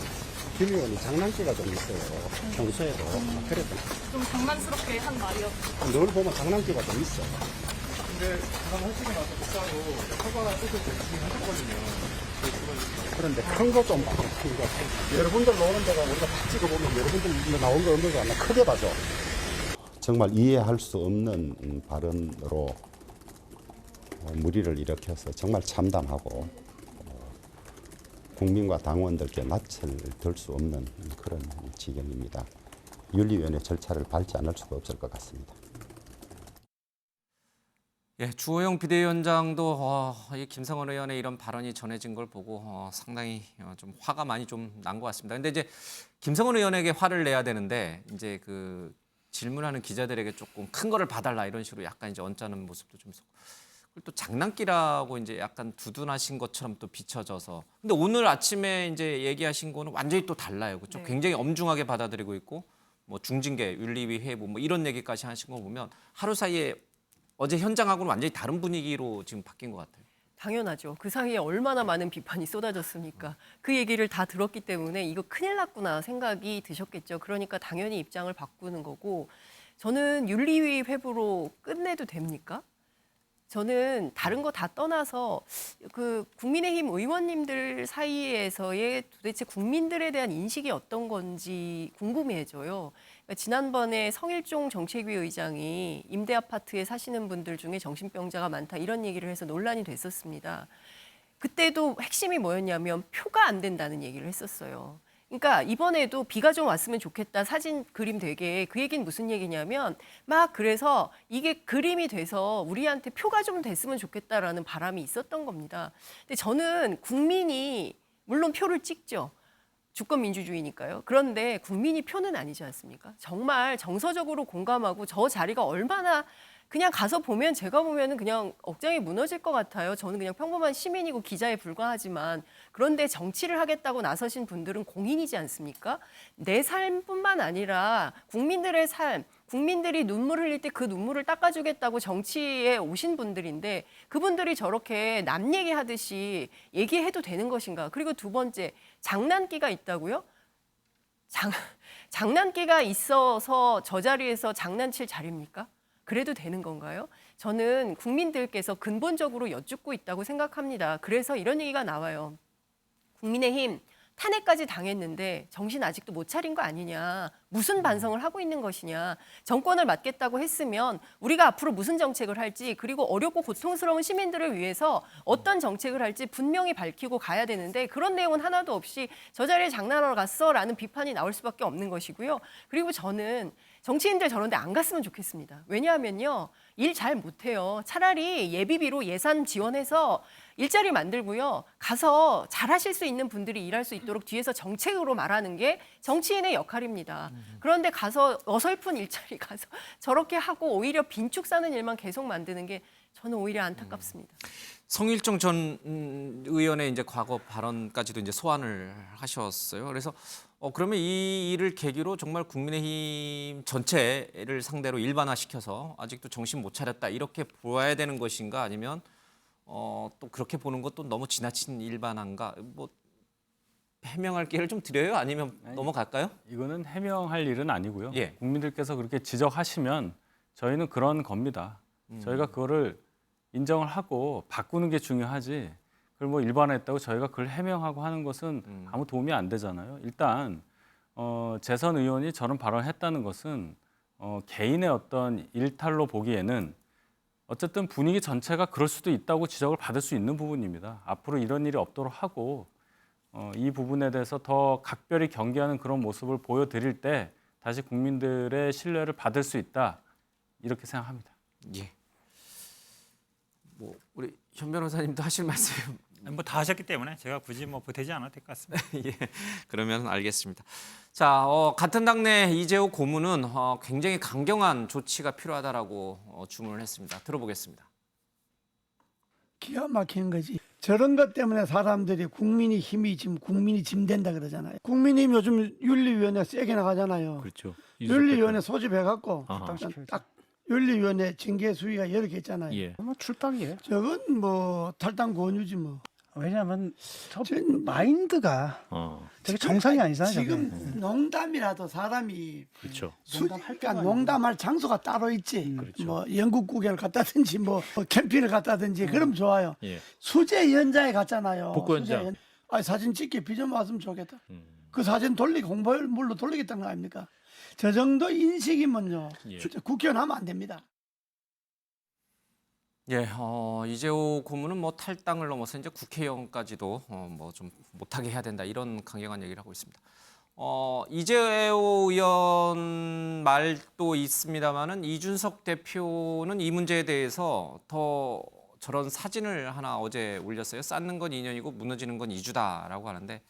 김 의원이 장난기가 좀 있어요. 평소에도. 그래서 좀 장난스럽게 한 말이었죠. 늘 보면 장난기가 좀 있어. 근데 발언하시고 나서 곧바로 사과 뜻을 하셨거든요. 그런데 큰 거 좀 봐. 큰 거. 여러분들 나오는 데가 우리가 다 찍어보면 여러분들 나온 거 없는 거 하나 크게 봐줘. 정말 이해할 수 없는 발언으로 무리를 일으켜서 정말 참담하고 국민과 당원들께 낯을 들 수 없는 그런 지경입니다. 윤리위원회 절차를 밟지 않을 수가 없을 것 같습니다. 예, 주호영 비대위원장도 이 김성원 의원의 이런 발언이 전해진 걸 보고 상당히 좀 화가 많이 좀 난 것 같습니다. 근데 이제 김성원 의원에게 화를 내야 되는데 이제 그 질문하는 기자들에게 조금 큰 거를 봐달라 이런 식으로 약간 이제 언짢은 모습도 좀 있었고. 그리고 또 장난기라고 이제 약간 두둔하신 것처럼 또 비춰져서. 근데 오늘 아침에 이제 얘기하신 거는 완전히 또 달라요. 그렇죠? 네. 굉장히 엄중하게 받아들이고 있고 뭐 중징계, 윤리위 회부 뭐 이런 얘기까지 하신 거 보면 하루 사이에 어제 현장하고는 완전히 다른 분위기로 지금 바뀐 것 같아요. 당연하죠. 그 사이에 얼마나 많은 비판이 쏟아졌습니까? 그 얘기를 다 들었기 때문에 이거 큰일 났구나 생각이 드셨겠죠. 그러니까 당연히 입장을 바꾸는 거고 저는 윤리위 회부로 끝내도 됩니까? 저는 다른 거 다 떠나서 그 국민의힘 의원님들 사이에서의 도대체 국민들에 대한 인식이 어떤 건지 궁금해져요. 그러니까 지난번에 성일종 정책위 의장이 임대 아파트에 사시는 분들 중에 정신병자가 많다 이런 얘기를 해서 논란이 됐었습니다. 그때도 핵심이 뭐였냐면 표가 안 된다는 얘기를 했었어요. 그러니까 이번에도 비가 좀 왔으면 좋겠다 사진 그림 되게 그 얘기는 무슨 얘기냐면 막 그래서 이게 그림이 돼서 우리한테 표가 좀 됐으면 좋겠다라는 바람이 있었던 겁니다. 근데 저는 국민이 물론 표를 찍죠. 주권 민주주의니까요. 그런데 국민이 표는 아니지 않습니까? 정말 정서적으로 공감하고 저 자리가 얼마나 그냥 가서 보면 제가 보면은 그냥 억장이 무너질 것 같아요. 저는 그냥 평범한 시민이고 기자에 불과하지만 그런데 정치를 하겠다고 나서신 분들은 공인이지 않습니까? 내 삶뿐만 아니라 국민들의 삶, 국민들이 눈물 흘릴 때 그 눈물을 닦아주겠다고 정치에 오신 분들인데 그분들이 저렇게 남 얘기하듯이 얘기해도 되는 것인가? 그리고 두 번째, 장난기가 있다고요? 장난기가 있어서 저 자리에서 장난칠 자리입니까? 그래도 되는 건가요? 저는 국민들께서 근본적으로 여쭙고 있다고 생각합니다. 그래서 이런 얘기가 나와요. 국민의힘 탄핵까지 당했는데 정신 아직도 못 차린 거 아니냐. 무슨 반성을 하고 있는 것이냐. 정권을 맡겠다고 했으면 우리가 앞으로 무슨 정책을 할지 그리고 어렵고 고통스러운 시민들을 위해서 어떤 정책을 할지 분명히 밝히고 가야 되는데 그런 내용은 하나도 없이 저 자리에 장난하러 갔어라는 비판이 나올 수밖에 없는 것이고요. 그리고 저는 정치인들 저런 데 안 갔으면 좋겠습니다. 왜냐하면요. 일 잘 못해요. 차라리 예비비로 예산 지원해서 일자리 만들고요. 가서 잘하실 수 있는 분들이 일할 수 있도록 뒤에서 정책으로 말하는 게 정치인의 역할입니다. 그런데 가서 어설픈 일자리 가서 저렇게 하고 오히려 빈축 사는 일만 계속 만드는 게 저는 오히려 안타깝습니다. 성일종 전 의원의 이제 과거 발언까지도 이제 소환을 하셨어요. 그래서 그러면 이 일을 계기로 정말 국민의힘 전체를 상대로 일반화시켜서 아직도 정신 못 차렸다 이렇게 보아야 되는 것인가 아니면 또 그렇게 보는 것도 너무 지나친 일반화인가 뭐 해명할 기회를 좀 드려요? 아니면 넘어갈까요? 이거는 해명할 일은 아니고요. 예. 국민들께서 그렇게 지적하시면 저희는 그런 겁니다. 저희가 그거를 인정을 하고 바꾸는 게 중요하지. 그걸 뭐 일반화했다고 저희가 그걸 해명하고 하는 것은 아무 도움이 안 되잖아요. 일단 재선 의원이 저런 발언을 했다는 것은 개인의 어떤 일탈로 보기에는 어쨌든 분위기 전체가 그럴 수도 있다고 지적을 받을 수 있는 부분입니다. 앞으로 이런 일이 없도록 하고 이 부분에 대해서 더 각별히 경계하는 그런 모습을 보여드릴 때 다시 국민들의 신뢰를 받을 수 있다 이렇게 생각합니다. 예. 뭐 우리 현 변호사님도 하실 말씀. 뭐 다 하셨기 때문에 제가 굳이 뭐 보태지 않아도 될 것 같습니다. 예. 그러면 알겠습니다. 자, 같은 당내 이재호 고문은 굉장히 강경한 조치가 필요하다라고 주문을 했습니다. 들어보겠습니다. 기가 막히는 거지. 저런 것 때문에 사람들이 국민의 힘이 지금 국민이 짐된다 그러잖아요. 국민의힘 요즘 윤리위원회 세게 나가잖아요. 그렇죠. 윤리위원회 소집해갖고 아하. 딱 윤리위원회 징계 수위가 여러 개 있잖아요. 예. 뭐 출당이에요. 저건 뭐 탈당 권유지 뭐. 왜냐하면 저 마인드가 되게 정상이 아니잖아요. 지금 농담이라도 사람이 그렇죠. 그러니까 농담할 장소가 따로 있지. 뭐 영국 구경을 갔다든지 뭐 캠핑을 갔다든지 그럼 좋아요. 예. 수제 연장에 갔잖아요. 복구 수제 현장. 아니 사진 찍게 비전 왔으면 좋겠다. 그 사진 돌리고 공보물로 돌리겠다는 거 아닙니까? 저 정도 인식이면요. 예. 진짜 국회의원 하면 안 됩니다. 예, 이재호 고문은 뭐 탈당을 넘어서 이제 국회의원까지도 뭐 좀 못하게 해야 된다 이런 강경한 얘기를 하고 있습니다. 이재호 의원 말도 있습니다만은 이준석 대표는 이 문제에 대해서 더 저런 사진을 하나 어제 올렸어요. 쌓는 건 2년이고 무너지는 건 2주다라고 하는데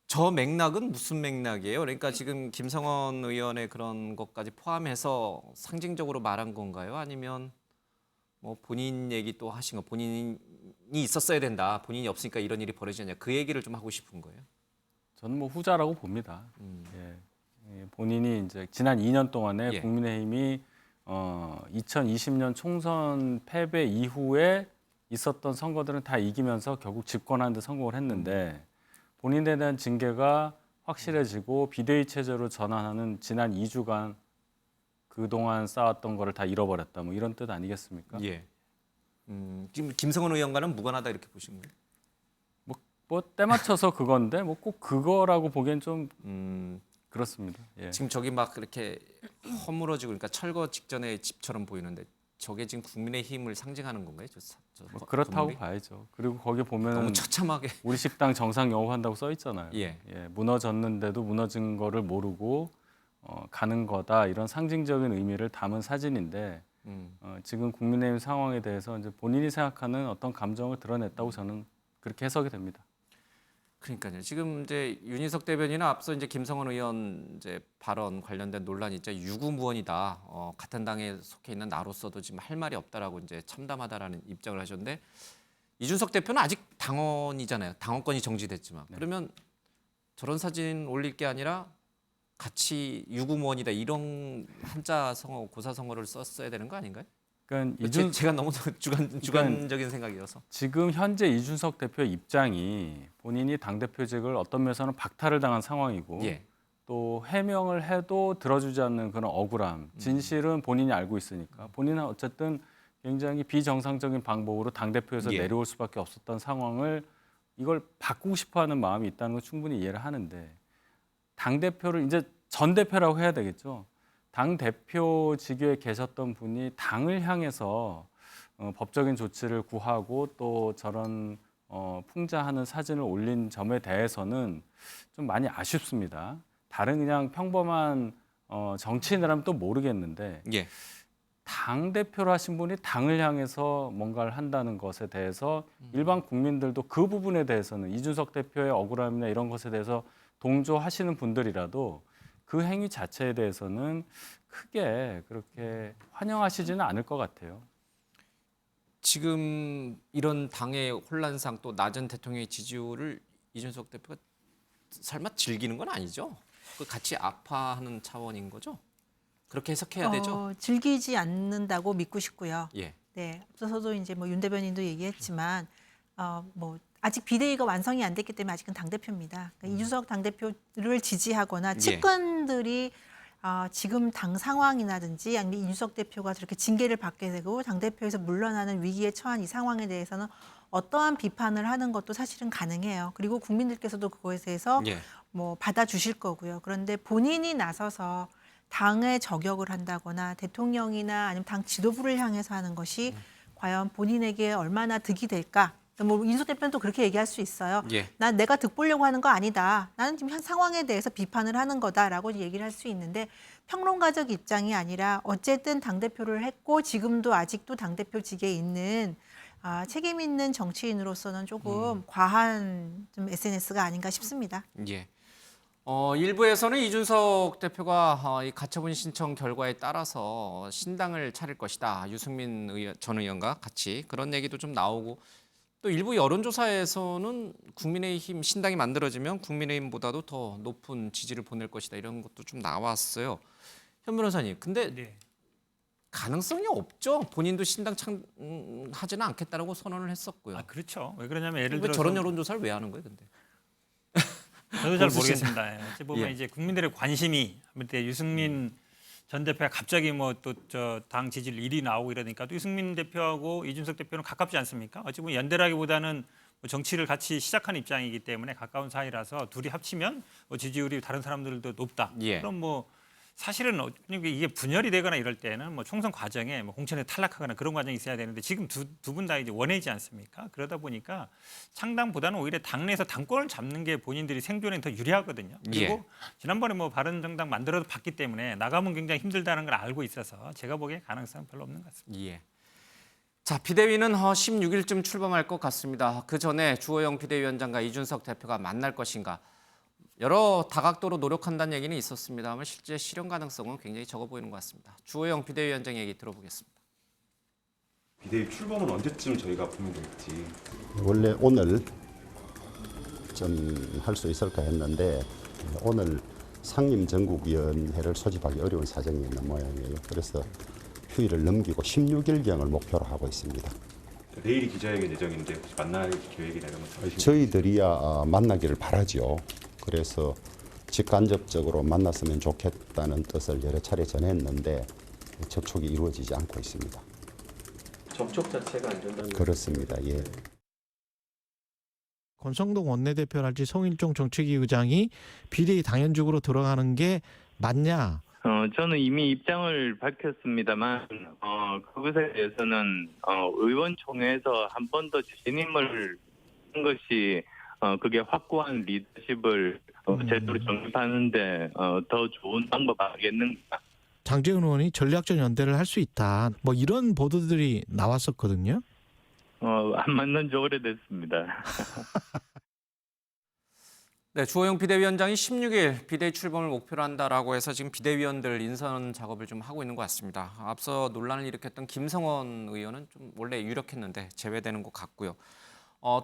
저 맥락은 무슨 맥락이에요? 그러니까 지금 김성원 의원의 그런 것까지 포함해서 상징적으로 말한 건가요? 아니면 뭐 본인 얘기 또 하신 거 본인이 있었어야 된다. 본인이 없으니까 이런 일이 벌어지냐. 그 얘기를 좀 하고 싶은 거예요. 저는 뭐 후자라고 봅니다. 예, 본인이 이제 지난 2년 동안에 예. 국민의힘이 2020년 총선 패배 이후에 있었던 선거들은 다 이기면서 결국 집권하는 데 성공을 했는데 본인에 대한 징계가 확실해지고 비대위 체제로 전환하는 지난 2주간 그동안 쌓았던 거를 다 잃어버렸다. 뭐 이런 뜻 아니겠습니까? 예. 지금 김성원 의원과는 무관하다 이렇게 보시는 거예요? 뭐 때 맞춰서 그건데 뭐 꼭 그거라고 보기엔 좀 그렇습니다. 예. 지금 저기 막 그렇게 허물어지고 그러니까 철거 직전의 집처럼 보이는데 저게 지금 국민의힘을 상징하는 건가요? 뭐 그렇다고 건물이? 봐야죠. 그리고 거기 보면 너무 처참하게. 우리 식당 정상 영업한다고 써 있잖아요. 예. 무너졌는데도 무너진 거를 모르고 가는 거다 이런 상징적인 의미를 담은 사진인데 지금 국민의힘 상황에 대해서 이제 본인이 생각하는 어떤 감정을 드러냈다고 저는 그렇게 해석이 됩니다. 그러니까요. 지금 이제 윤희석 대변인은 앞서 이제 김성원 의원 이제 발언 관련된 논란이 이제 유구무원이다. 같은 당에 속해 있는 나로서도 지금 할 말이 없다라고 이제 참담하다라는 입장을 하셨는데 이준석 대표는 아직 당원이잖아요. 당원권이 정지됐지만 그러면 저런 사진 올릴 게 아니라 같이 유구무원이다 이런 한자 성어 고사성어를 썼어야 되는 거 아닌가요? 그러니까 제가 너무 주관적인 생각이어서 지금 현재 이준석 대표의 입장이 본인이 당대표직을 어떤 면에서는 박탈을 당한 상황이고 예. 또 해명을 해도 들어주지 않는 그런 억울함 진실은 본인이 알고 있으니까 본인은 어쨌든 굉장히 비정상적인 방법으로 당대표에서 예. 내려올 수밖에 없었던 상황을 이걸 바꾸고 싶어하는 마음이 있다는 걸 충분히 이해를 하는데 당대표를 이제 전 대표라고 해야 되겠죠. 당 대표직에 계셨던 분이 당을 향해서 법적인 조치를 구하고 또 저런 풍자하는 사진을 올린 점에 대해서는 좀 많이 아쉽습니다. 다른 그냥 평범한 정치인이라면 또 모르겠는데 예. 당 대표를 하신 분이 당을 향해서 뭔가를 한다는 것에 대해서 일반 국민들도 그 부분에 대해서는 이준석 대표의 억울함이나 이런 것에 대해서 동조하시는 분들이라도 그 행위 자체에 대해서는 크게 그렇게 환영하시지는 않을 것 같아요. 지금 이런 당의 혼란상 또 낮은 대통령의 지지율을 이준석 대표가 설마 즐기는 건 아니죠? 그 같이 아파하는 차원인 거죠? 그렇게 해석해야 되죠? 즐기지 않는다고 믿고 싶고요. 예. 네, 앞서서도 이제 뭐 윤 대변인도 얘기했지만 뭐 아직 비대위가 완성이 안 됐기 때문에 아직은 당 대표입니다. 그러니까 이준석 당 대표를 지지하거나 측근들이 지금 당 상황이라든지 아니면 이준석 대표가 저렇게 징계를 받게 되고 당 대표에서 물러나는 위기에 처한 이 상황에 대해서는 어떠한 비판을 하는 것도 사실은 가능해요. 그리고 국민들께서도 그거에 대해서 예. 뭐 받아주실 거고요. 그런데 본인이 나서서 당에 저격을 한다거나 대통령이나 아니면 당 지도부를 향해서 하는 것이 과연 본인에게 얼마나 득이 될까? 뭐 이준석 대표는 또 그렇게 얘기할 수 있어요. 예. 난 내가 득 보려고 하는 거 아니다. 나는 지금 현 상황에 대해서 비판을 하는 거다라고 얘기를 할 수 있는데 평론가적 입장이 아니라 어쨌든 당대표를 했고 지금도 아직도 당대표직에 있는 책임 있는 정치인으로서는 조금 과한 좀 SNS가 아닌가 싶습니다. 예. 일부에서는 이준석 대표가 이 가처분 신청 결과에 따라서 신당을 차릴 것이다. 유승민 전 의원과 같이 그런 얘기도 좀 나오고 또 일부 여론조사에서는 국민의힘 신당이 만들어지면 국민의힘보다도 더 높은 지지를 보낼 것이다. 이런 것도 좀 나왔어요. 현 변호사님, 근데 네. 가능성이 없죠. 본인도 신당 하지는 않겠다라고 선언을 했었고요. 그렇죠. 왜 그러냐면 예를 왜 들어서 저런 여론조사를 왜 하는 거예요, 근데? 저도 잘 모르겠습니다. 어찌 보면 예. 이제 국민들의 관심이 그때 유승민 전 대표가 갑자기 뭐 또 저 당 지지율 1위 나오고 이러니까 또 유승민 대표하고 이준석 대표는 가깝지 않습니까? 어찌 보면 연대라기보다는 뭐 정치를 같이 시작한 입장이기 때문에 가까운 사이라서 둘이 합치면 뭐 지지율이 다른 사람들도 높다. 예. 그럼 뭐 사실은 이게 분열이 되거나 이럴 때는 뭐 총선 과정에 뭐 공천에 탈락하거나 그런 과정이 있어야 되는데 지금 두 분 다 이제 원해지 않습니까? 그러다 보니까 창당보다는 오히려 당내에서 당권을 잡는 게 본인들이 생존에 더 유리하거든요. 그리고 예. 지난번에 뭐 바른정당 만들어도 봤기 때문에 나가면 굉장히 힘들다는 걸 알고 있어서 제가 보기에 가능성은 별로 없는 것 같습니다. 예. 자, 비대위는 16일쯤 출범할 것 같습니다. 그 전에 주호영 비대위원장과 이준석 대표가 만날 것인가? 여러 다각도로 노력한다는 얘기는 있었습니다만 실제 실현 가능성은 굉장히 적어 보이는 것 같습니다. 주호영 비대위원장 얘기 들어보겠습니다. 비대위 출범은 언제쯤 저희가 보면 될지. 원래 오늘 좀 할 수 있을까 했는데 오늘 상임전국위원회를 소집하기 어려운 사정이 있는 모양이에요. 그래서 휴일을 넘기고 16일경을 목표로 하고 있습니다. 내일이 기자회견 예정인데 혹시 만날 계획이나 이런 건 저희들이야 만나기를 바라죠. 그래서 직간접적으로 만났으면 좋겠다는 뜻을 여러 차례 전했는데 접촉이 이루어지지 않고 있습니다. 접촉 자체가 안 된다는 그렇습니다. 예. 권성동 원내대표랄지 송일종 정책위 의장이 비대위 당연직으로 들어가는 게 맞냐? 저는 이미 입장을 밝혔습니다만 그것에 대해서는 의원총회에서 한 번 더 재임을 한 것이 그게 확고한 리더십을 제대로 정립하는데 더 좋은 방법 아니겠는가. 장제은 의원이 전략적 연대를 할 수 있다. 뭐 이런 보도들이 나왔었거든요. 안 만난 지 오래됐습니다. 네, 주호영 비대위원장이 16일 비대위 출범을 목표로 한다라고 해서 지금 비대위원들 인선 작업을 좀 하고 있는 것 같습니다. 앞서 논란을 일으켰던 김성원 의원은 좀 원래 유력했는데 제외되는 것 같고요.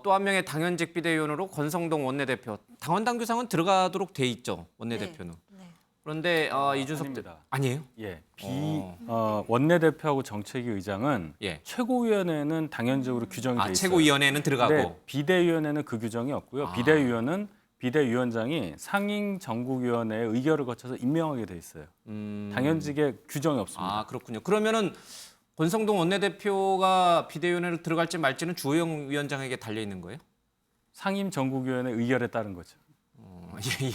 또 한 명의 당연직 비대위원으로 권성동 원내대표, 당원 당규상은 들어가도록 돼 있죠, 원내대표는. 네. 그런데 이준석 아닙니다. 아니에요? 예, 원내대표하고 정책위 의장은 예. 최고위원회는 당연적으로 규정이 돼 있어요. 최고위원회는 들어가고 네, 비대위원회는 그 규정이 없고요. 비대위원은 비대위원장이 상임정국위원회의 의결을 거쳐서 임명하게 돼 있어요. 당연직에 규정이 없습니다. 그렇군요. 그러면은 권성동 원내대표가 비대위원회를 들어갈지 말지는 주호영 위원장에게 달려 있는 거예요? 상임정국위원회 의결에 따른 거죠.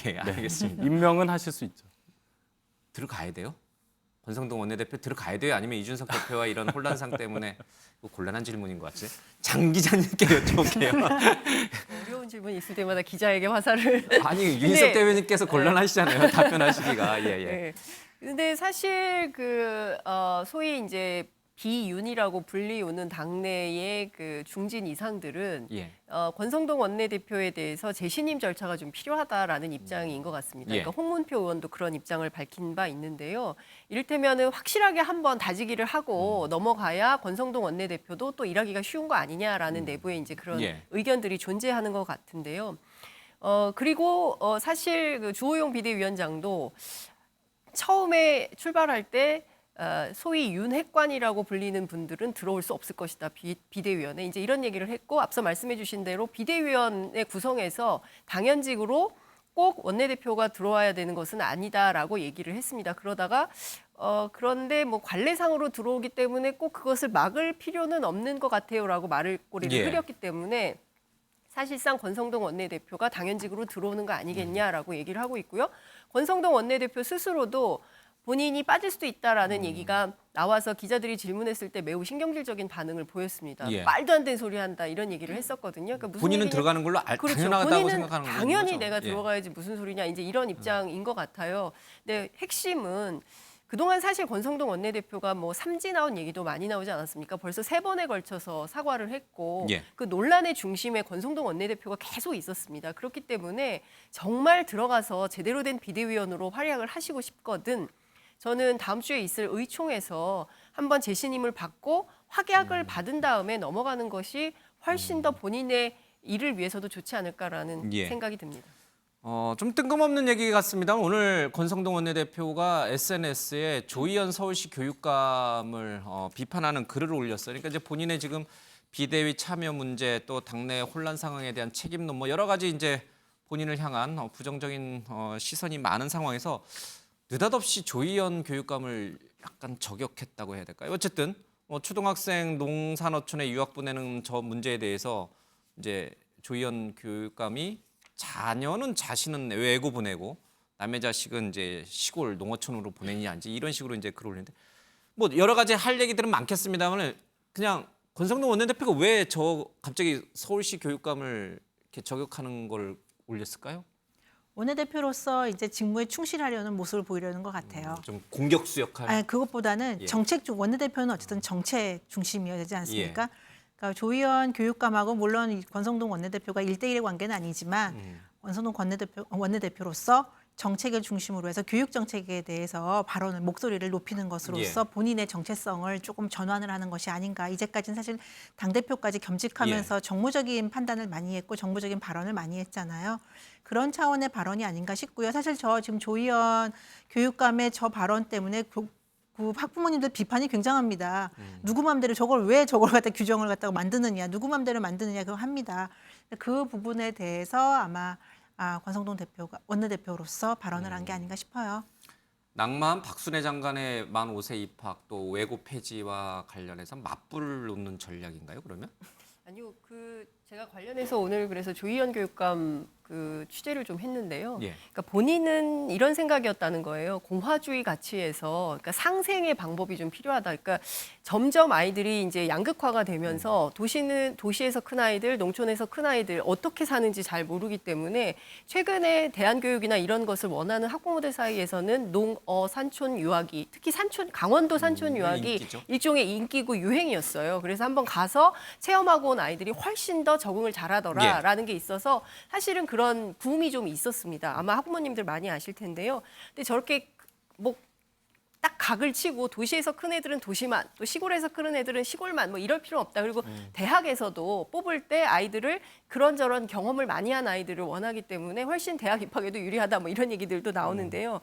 예, 알겠습니다. 네. 임명은 하실 수 있죠. 들어가야 돼요? 권성동 원내대표 들어가야 돼요? 아니면 이준석 대표와 이런 혼란상 때문에 이거 곤란한 질문인 것 같지? 장 기자님께 여쭤볼게요. 어려운 질문이 있을 때마다 기자에게 화살을. 아니 윤석 대변인께서 곤란하시잖아요. 답변하시기가. 예. 네. 근데 사실 소위 이제 비윤이라고 불리우는 당내의 그 중진 이상들은 예. 권성동 원내대표에 대해서 재신임 절차가 좀 필요하다라는 입장인 것 같습니다. 예. 그러니까 홍문표 의원도 그런 입장을 밝힌 바 있는데요. 이를테면은 확실하게 한번 다지기를 하고 넘어가야 권성동 원내대표도 또 일하기가 쉬운 거 아니냐라는 내부에 이제 그런 예. 의견들이 존재하는 것 같은데요. 그리고 사실 그 주호영 비대위원장도 처음에 출발할 때 소위 윤핵관이라고 불리는 분들은 들어올 수 없을 것이다. 비대위원회 이제 이런 얘기를 했고 앞서 말씀해 주신 대로 비대위원회 구성에서 당연직으로 꼭 원내대표가 들어와야 되는 것은 아니다라고 얘기를 했습니다. 그러다가 그런데 뭐 관례상으로 들어오기 때문에 꼭 그것을 막을 필요는 없는 것 같아요라고 말을 꼬리를 흐렸기 때문에 사실상 권성동 원내대표가 당연직으로 들어오는 거 아니겠냐라고 얘기를 하고 있고요. 권성동 원내대표 스스로도 본인이 빠질 수도 있다라는 얘기가 나와서 기자들이 질문했을 때 매우 신경질적인 반응을 보였습니다. 말도 안 되는 소리 한다 이런 얘기를 했었거든요. 그러니까 무슨 본인은 얘기냐- 들어가는 걸로 그렇죠. 당연하다고 본인은 생각하는 거죠. 당연히 내가 들어가야지 무슨 소리냐 이제 이런 입장인 것 같아요. 근데 핵심은 그동안 사실 권성동 원내대표가 뭐 삼지 나온 얘기도 많이 나오지 않았습니까? 벌써 3번에 걸쳐서 사과를 했고 그 논란의 중심에 권성동 원내대표가 계속 있었습니다. 그렇기 때문에 정말 들어가서 제대로 된 비대위원으로 활약을 하시고 싶거든 저는 다음 주에 있을 의총에서 한번 재신임을 받고 확약을 받은 다음에 넘어가는 것이 훨씬 더 본인의 일을 위해서도 좋지 않을까라는 생각이 듭니다. 좀 뜬금없는 얘기 같습니다. 오늘 권성동 원내대표가 SNS에 조희연 서울시 교육감을 비판하는 글을 올렸어요. 그러니까 이제 본인의 지금 비대위 참여 문제 또 당내 혼란 상황에 대한 책임론 뭐 여러 가지 이제 본인을 향한 부정적인 시선이 많은 상황에서 느닷없이 조희연 교육감을 약간 저격했다고 해야 될까요? 어쨌든 초등학생 농산어촌에 유학 보내는 저 문제에 대해서 이제 조희연 교육감이 자녀는 자신은 외고 보내고 남의 자식은 이제 시골 농어촌으로 보내냐 이제 이런 식으로 이제 글을 올리는데 뭐 여러 가지 할 얘기들은 많겠습니다만 그냥 권성동 원내대표가 왜 갑자기 서울시 교육감을 이렇게 저격하는 걸 올렸을까요? 원내대표로서 이제 직무에 충실하려는 모습을 보이려는 것 같아요. 좀 공격수 역할. 아니, 그것보다는 정책 중 원내대표는 어쨌든 정책 중심이어야 되지 않습니까? 그러니까 조희연 교육감하고 물론 이 권성동 원내대표가 1대1의 관계는 아니지만 권성동 원내대표로서 정책을 중심으로 해서 교육 정책에 대해서 발언을 목소리를 높이는 것으로서 본인의 정체성을 조금 전환을 하는 것이 아닌가. 이제까지는 사실 당대표까지 겸직하면서 정무적인 판단을 많이 했고 정무적인 발언을 많이 했잖아요. 그런 차원의 발언이 아닌가 싶고요. 사실 저 지금 조희연 교육감의 저 발언 때문에 그 학부모님들 비판이 굉장합니다. 누구 맘대로 왜 저걸 갖다 규정을 갖다가 만드느냐, 누구 맘대로 만드느냐 그거 합니다. 그 부분에 대해서 아마 권성동 원내대표로서 발언을 한 게 아닌가 싶어요. 낭만 박순애 장관의 만 5세 입학 또 외고 폐지와 관련해서 맞불을 놓는 전략인가요? 그러면? 아니요, 제가 관련해서 오늘 그래서 조희연 교육감 취재를 좀 했는데요. 그러니까 본인은 이런 생각이었다는 거예요. 공화주의 가치에서 그러니까 상생의 방법이 좀 필요하다. 그러니까 점점 아이들이 이제 양극화가 되면서 도시에서 큰 아이들, 농촌에서 큰 아이들 어떻게 사는지 잘 모르기 때문에 최근에 대안교육이나 이런 것을 원하는 학부모들 사이에서는 산촌 유아기, 특히 강원도 산촌 유아기 일종의 인기고 유행이었어요. 그래서 한번 가서 체험하고 온 아이들이 훨씬 더 적응을 잘하더라라는 게 있어서 사실은 그런 붐이 좀 있었습니다. 아마 학부모님들 많이 아실 텐데요. 근데 저렇게 뭐 딱 각을 치고 도시에서 큰 애들은 도시만, 또 시골에서 큰 애들은 시골만 뭐 이럴 필요 없다. 그리고 대학에서도 뽑을 때 아이들을 그런저런 경험을 많이 한 아이들을 원하기 때문에 훨씬 대학 입학에도 유리하다. 뭐 이런 얘기들도 나오는데요.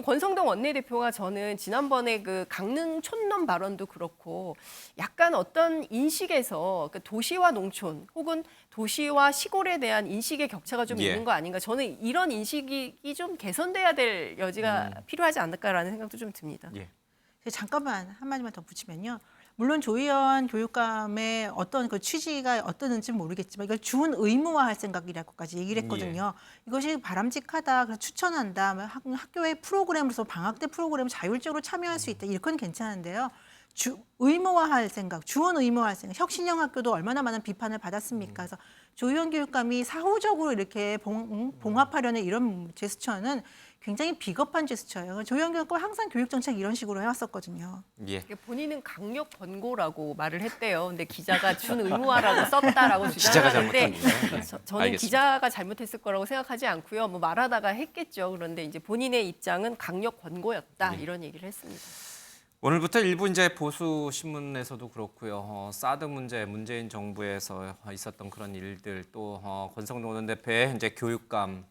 권성동 원내대표가 저는 지난번에 그 강릉 촌놈 발언도 그렇고 약간 어떤 인식에서 도시와 농촌 혹은 도시와 시골에 대한 인식의 격차가 좀 있는 거 아닌가. 저는 이런 인식이 좀 개선돼야 될 여지가 필요하지 않을까라는 생각도 좀 듭니다. 잠깐만 한마디만 더 붙이면요. 물론 조희연 교육감의 어떤 그 취지가 어떠는지 모르겠지만 이걸 준 의무화할 생각이라고까지 얘기를 했거든요. 이것이 바람직하다, 그래서 추천한다, 학교의 프로그램으로서 방학 때 프로그램 자율적으로 참여할 수 있다, 이건 괜찮은데요. 의무화할 생각, 주원 의무화할 생각, 혁신형 학교도 얼마나 많은 비판을 받았습니까? 그래서 조희연 교육감이 사후적으로 이렇게 봉합하려는 이런 제스처는 굉장히 비겁한 제스처예요. 조희연 교육감은 항상 교육 정책 이런 식으로 해왔었거든요. 본인은 강력 권고라고 말을 했대요. 근데 기자가 준 의무화라고 썼다라고 주장하는데 저는 알겠습니다. 기자가 잘못했을 거라고 생각하지 않고요. 뭐 말하다가 했겠죠. 그런데 이제 본인의 입장은 강력 권고였다 이런 얘기를 했습니다. 오늘부터 일부 이제 보수 신문에서도 그렇고요. 사드 문제, 문재인 정부에서 있었던 그런 일들, 또 권성동 원내대표의 이제 교육감,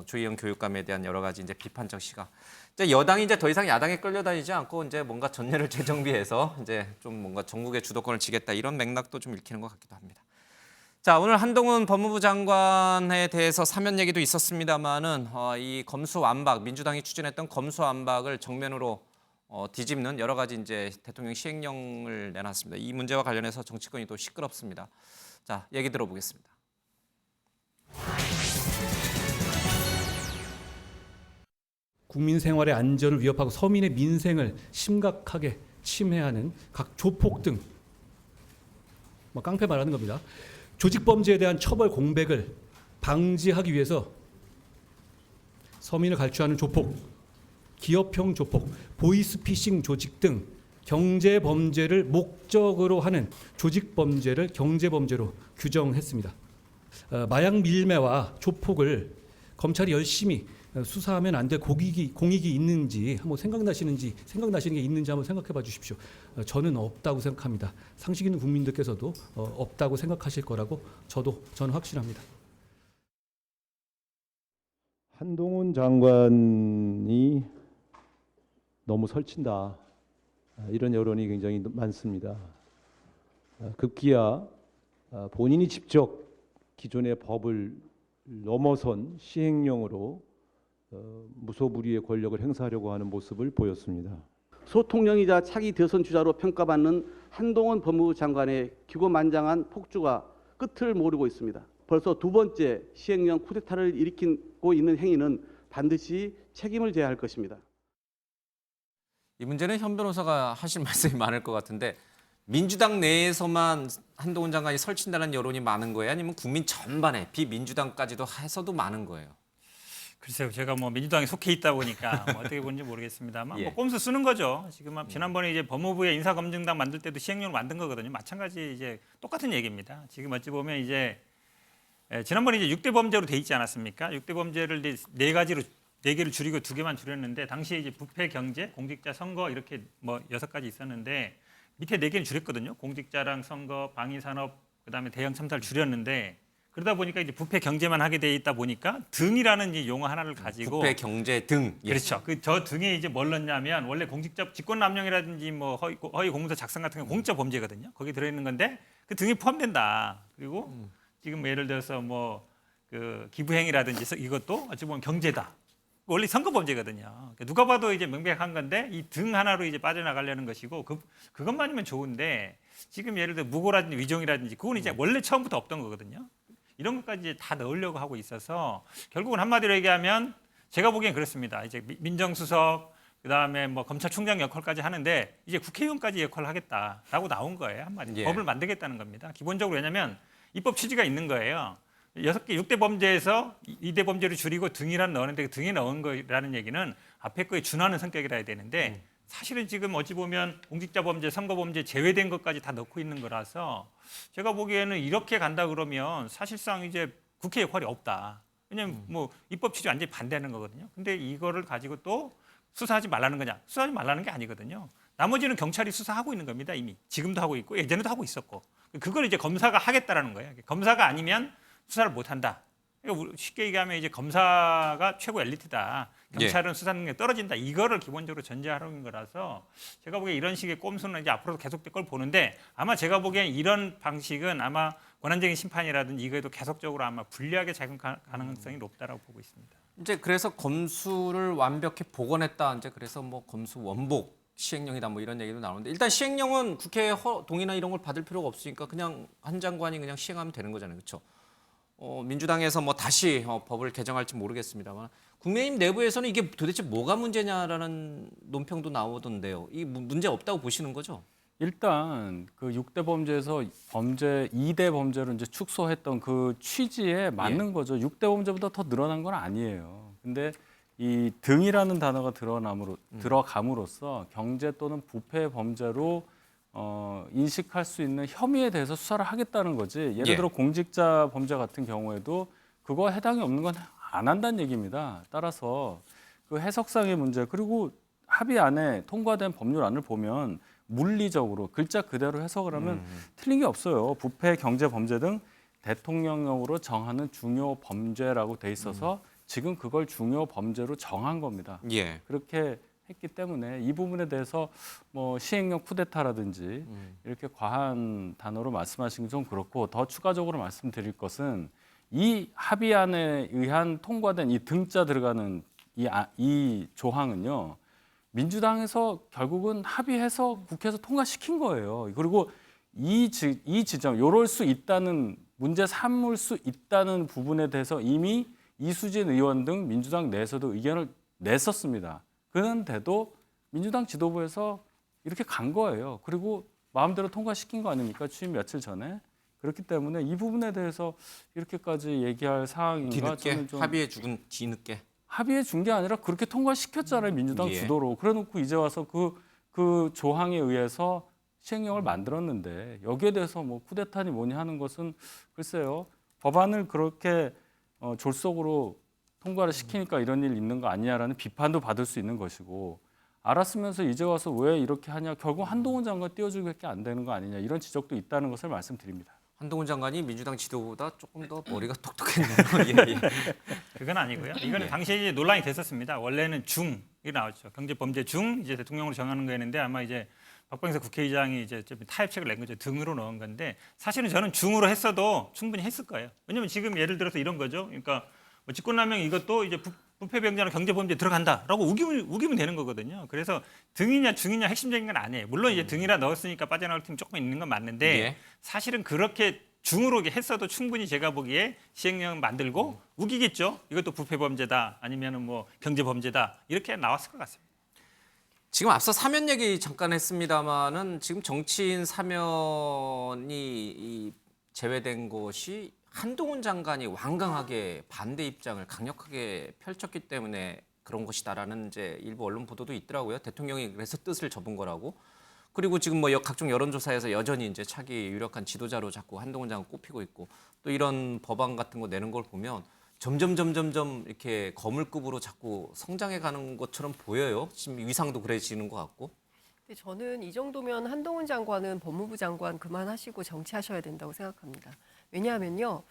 주의원 교육감에 대한 여러 가지 이제 비판적 시각. 이제 여당이 이제 더 이상 야당에 끌려다니지 않고 이제 뭔가 전례를 재정비해서 이제 좀 뭔가 전국의 주도권을 쥐겠다 이런 맥락도 좀 읽히는 것 같기도 합니다. 자, 오늘 한동훈 법무부 장관에 대해서 사면 얘기도 있었습니다만은 이 검수완박, 민주당이 추진했던 검수완박을 정면으로 뒤집는 여러 가지 이제 대통령 시행령을 내놨습니다. 이 문제와 관련해서 정치권이 또 시끄럽습니다. 자, 얘기 들어보겠습니다. 국민 생활의 안전을 위협하고 서민의 민생을 심각하게 침해하는 각 조폭 등 깡패 말하는 겁니다. 조직 범죄에 대한 처벌 공백을 방지하기 위해서 서민을 갈취하는 조폭, 기업형 조폭, 보이스피싱 조직 등 경제 범죄를 목적으로 하는 조직 범죄를 경제 범죄로 규정했습니다. 마약 밀매와 조폭을 검찰이 열심히 수사하면 안 될 공익이 있는지 한번 생각나시는 게 있는지 한번 생각해 봐 주십시오. 저는 없다고 생각합니다. 상식 있는 국민들께서도 없다고 생각하실 거라고 저는 확신합니다. 한동훈 장관이 너무 설친다. 이런 여론이 굉장히 많습니다. 급기야 본인이 직접 기존의 법을 넘어선 시행령으로 무소불위의 권력을 행사하려고 하는 모습을 보였습니다. 소통령이자 차기 대선 주자로 평가받는 한동훈 법무부 장관의 기고만장한 폭주가 끝을 모르고 있습니다. 벌써 두 번째 시행령 쿠데타를 일으키고 있는 행위는 반드시 책임을 져야 할 것입니다. 이 문제는 현 변호사가 하실 말씀이 많을 것 같은데 민주당 내에서만 한동훈 장관이 설친다는 여론이 많은 거예요? 아니면 국민 전반에 비민주당까지도 해서도 많은 거예요? 글쎄요, 제가 뭐 민주당에 속해 있다 보니까 뭐 어떻게 보는지 모르겠습니다만 뭐 꼼수 쓰는 거죠. 지금 지난번에 이제 법무부의 인사검증단 만들 때도 시행령을 만든 거거든요. 마찬가지 이제 똑같은 얘기입니다. 지금 어찌 보면 이제 지난번에 이제 6대 범죄로 돼 있지 않았습니까? 6대 범죄를 네 개를 줄이고 2개만 줄였는데 당시에 이제 부패, 경제, 공직자, 선거 이렇게 뭐 6가지 있었는데 밑에 4개를 줄였거든요. 공직자랑 선거, 방위산업, 그다음에 대형 참사를 줄였는데 그러다 보니까 이제 부패 경제만 하게 돼 있다 보니까 등이라는 이 용어 하나를 가지고 부패 경제 등. 그렇죠. 그 저 등에 이제 뭘 넣냐면 원래 공직자 직권남용이라든지 뭐 허위 공문서 작성 같은 건 공직자 범죄거든요. 거기 들어 있는 건데 그 등이 포함된다. 그리고 지금 뭐 예를 들어서 뭐 그 기부행위라든지 이것도 어찌 보면 경제다. 원래 선거 범죄거든요. 누가 봐도 이제 명백한 건데 이 등 하나로 이제 빠져나가려는 것이고 그것만이면 좋은데 지금 예를 들어 무고라든지 위종이라든지 그건 이제 원래 처음부터 없던 거거든요. 이런 것까지 이제 다 넣으려고 하고 있어서 결국은 한마디로 얘기하면 제가 보기엔 그렇습니다. 이제 민정수석 그다음에 뭐 검찰총장 역할까지 하는데 이제 국회의원까지 역할을 하겠다라고 나온 거예요. 한마디로. 예. 법을 만들겠다는 겁니다. 기본적으로 왜냐하면 입법 취지가 있는 거예요. 6대 범죄에서 2대 범죄를 줄이고 등이란 넣었는데 그 등에 넣은 거라는 얘기는 앞에 거에 준하는 성격이라 해야 되는데 사실은 지금 어찌 보면 공직자 범죄, 선거 범죄 제외된 것까지 다 넣고 있는 거라서 제가 보기에는 이렇게 간다 그러면 사실상 이제 국회 역할이 없다. 왜냐하면 뭐 입법 취지 완전히 반대하는 거거든요. 근데 이거를 가지고 또 수사하지 말라는 거냐? 수사하지 말라는 게 아니거든요. 나머지는 경찰이 수사하고 있는 겁니다. 이미 지금도 하고 있고 예전에도 하고 있었고 그걸 이제 검사가 하겠다라는 거예요. 검사가 아니면 수사를 못 한다. 그러니까 쉽게 얘기하면 이제 검사가 최고 엘리트다. 경찰은 수사 능력이 떨어진다. 이거를 기본적으로 전제하는 거라서 제가 보기에 이런 식의 꼼수는 이제 앞으로도 계속될 걸 보는데 아마 제가 보기엔 이런 방식은 아마 권한쟁의 심판이라든지 이거에도 계속적으로 아마 불리하게 작용할 가능성이 높다라고 보고 있습니다. 이제 그래서 검수를 완벽히 복원했다. 이제 그래서 뭐 검수 원복 시행령이다 뭐 이런 얘기도 나오는데 일단 시행령은 국회 동의나 이런 걸 받을 필요가 없으니까 그냥 한 장관이 그냥 시행하면 되는 거잖아요. 그렇죠? 민주당에서 뭐 다시 법을 개정할지 모르겠습니다만 국민의힘 내부에서는 이게 도대체 뭐가 문제냐라는 논평도 나오던데요. 이 문제 없다고 보시는 거죠? 일단 그 6대 범죄에서 2대 범죄로 이제 축소했던 그 취지에 맞는 거죠. 6대 범죄보다 더 늘어난 건 아니에요. 근데 이 등이라는 단어가 들어감으로써 경제 또는 부패 범죄로 인식할 수 있는 혐의에 대해서 수사를 하겠다는 거지. 예를 들어 공직자 범죄 같은 경우에도 그거 해당이 없는 건 안 한다는 얘기입니다. 따라서 그 해석상의 문제 그리고 합의안에 통과된 법률안을 보면 물리적으로 글자 그대로 해석을 하면 틀린 게 없어요. 부패, 경제 범죄 등 대통령령으로 정하는 중요 범죄라고 돼 있어서 지금 그걸 중요 범죄로 정한 겁니다. 예. 그렇게 했기 때문에 이 부분에 대해서 뭐 시행령 쿠데타라든지 이렇게 과한 단어로 말씀하시는 게 좀 그렇고, 더 추가적으로 말씀드릴 것은 이 합의안에 의한 통과된 이 등자 들어가는 이 조항은요, 민주당에서 결국은 합의해서 국회에서 통과시킨 거예요. 그리고 이 지점, 요럴 수 있다는, 문제 삼을 수 있다는 부분에 대해서 이미 이수진 의원 등 민주당 내에서도 의견을 냈었습니다. 그런데도 민주당 지도부에서 이렇게 간 거예요. 그리고 마음대로 통과시킨 거 아닙니까? 취임 며칠 전에. 그렇기 때문에 이 부분에 대해서 이렇게까지 얘기할 상황인가? 뒤늦게 저는 좀 합의해 죽은 뒤늦게. 합의해 준 게 아니라 그렇게 통과시켰잖아요. 민주당 예. 주도로. 그래놓고 이제 와서 그 조항에 의해서 시행령을 만들었는데 여기에 대해서 뭐 쿠데타니 뭐니 하는 것은 글쎄요. 법안을 그렇게 졸속으로 통과를 시키니까 이런 일 있는 거 아니냐라는 비판도 받을 수 있는 것이고, 알았으면서 이제 와서 왜 이렇게 하냐, 결국 한동훈 장관 띄워주기밖에 안 되는 거 아니냐, 이런 지적도 있다는 것을 말씀드립니다. 한동훈 장관이 민주당 지도보다 조금 더 머리가 똑똑했네요. 예, 예. 그건 아니고요. 이거는 당시에 논란이 됐었습니다. 원래는 중이 나왔죠. 경제범죄 중 이제 대통령으로 정하는 거였는데 아마 이제 박병석 국회의장이 이제 좀 타협책을 낸 거죠. 등으로 넣은 건데 사실은 저는 중으로 했어도 충분히 했을 거예요. 왜냐하면 지금 예를 들어서 이런 거죠. 그러니까 뭐 직권남용 이것도 이제 부패병자나 경제범죄 들어간다라고 우기면 되는 거거든요. 그래서 등이냐 중이냐 핵심적인 건 아니에요. 물론 이제 등이라 넣었으니까 빠져나올 팀이 조금 있는 건 맞는데 예. 사실은 그렇게 중으로 했어도 충분히 제가 보기에 시행령 만들고 우기겠죠. 이것도 부패범죄다 아니면은 뭐 경제범죄다 이렇게 나왔을 것 같습니다. 지금 앞서 사면 얘기 잠깐 했습니다마는 지금 정치인 사면이 제외된 것이 한동훈 장관이 완강하게 반대 입장을 강력하게 펼쳤기 때문에 그런 것이다라는 이제 일부 언론 보도도 있더라고요. 대통령이 그래서 뜻을 접은 거라고. 그리고 지금 뭐 각종 여론조사에서 여전히 이제 차기 유력한 지도자로 자꾸 한동훈 장관 꼽히고 있고, 또 이런 법안 같은 거 내는 걸 보면 점점 이렇게 거물급으로 자꾸 성장해 가는 것처럼 보여요. 지금 위상도 그래지는 것 같고. 근데 저는 이 정도면 한동훈 장관은 법무부 장관 그만하시고 정치하셔야 된다고 생각합니다. 왜냐하면요,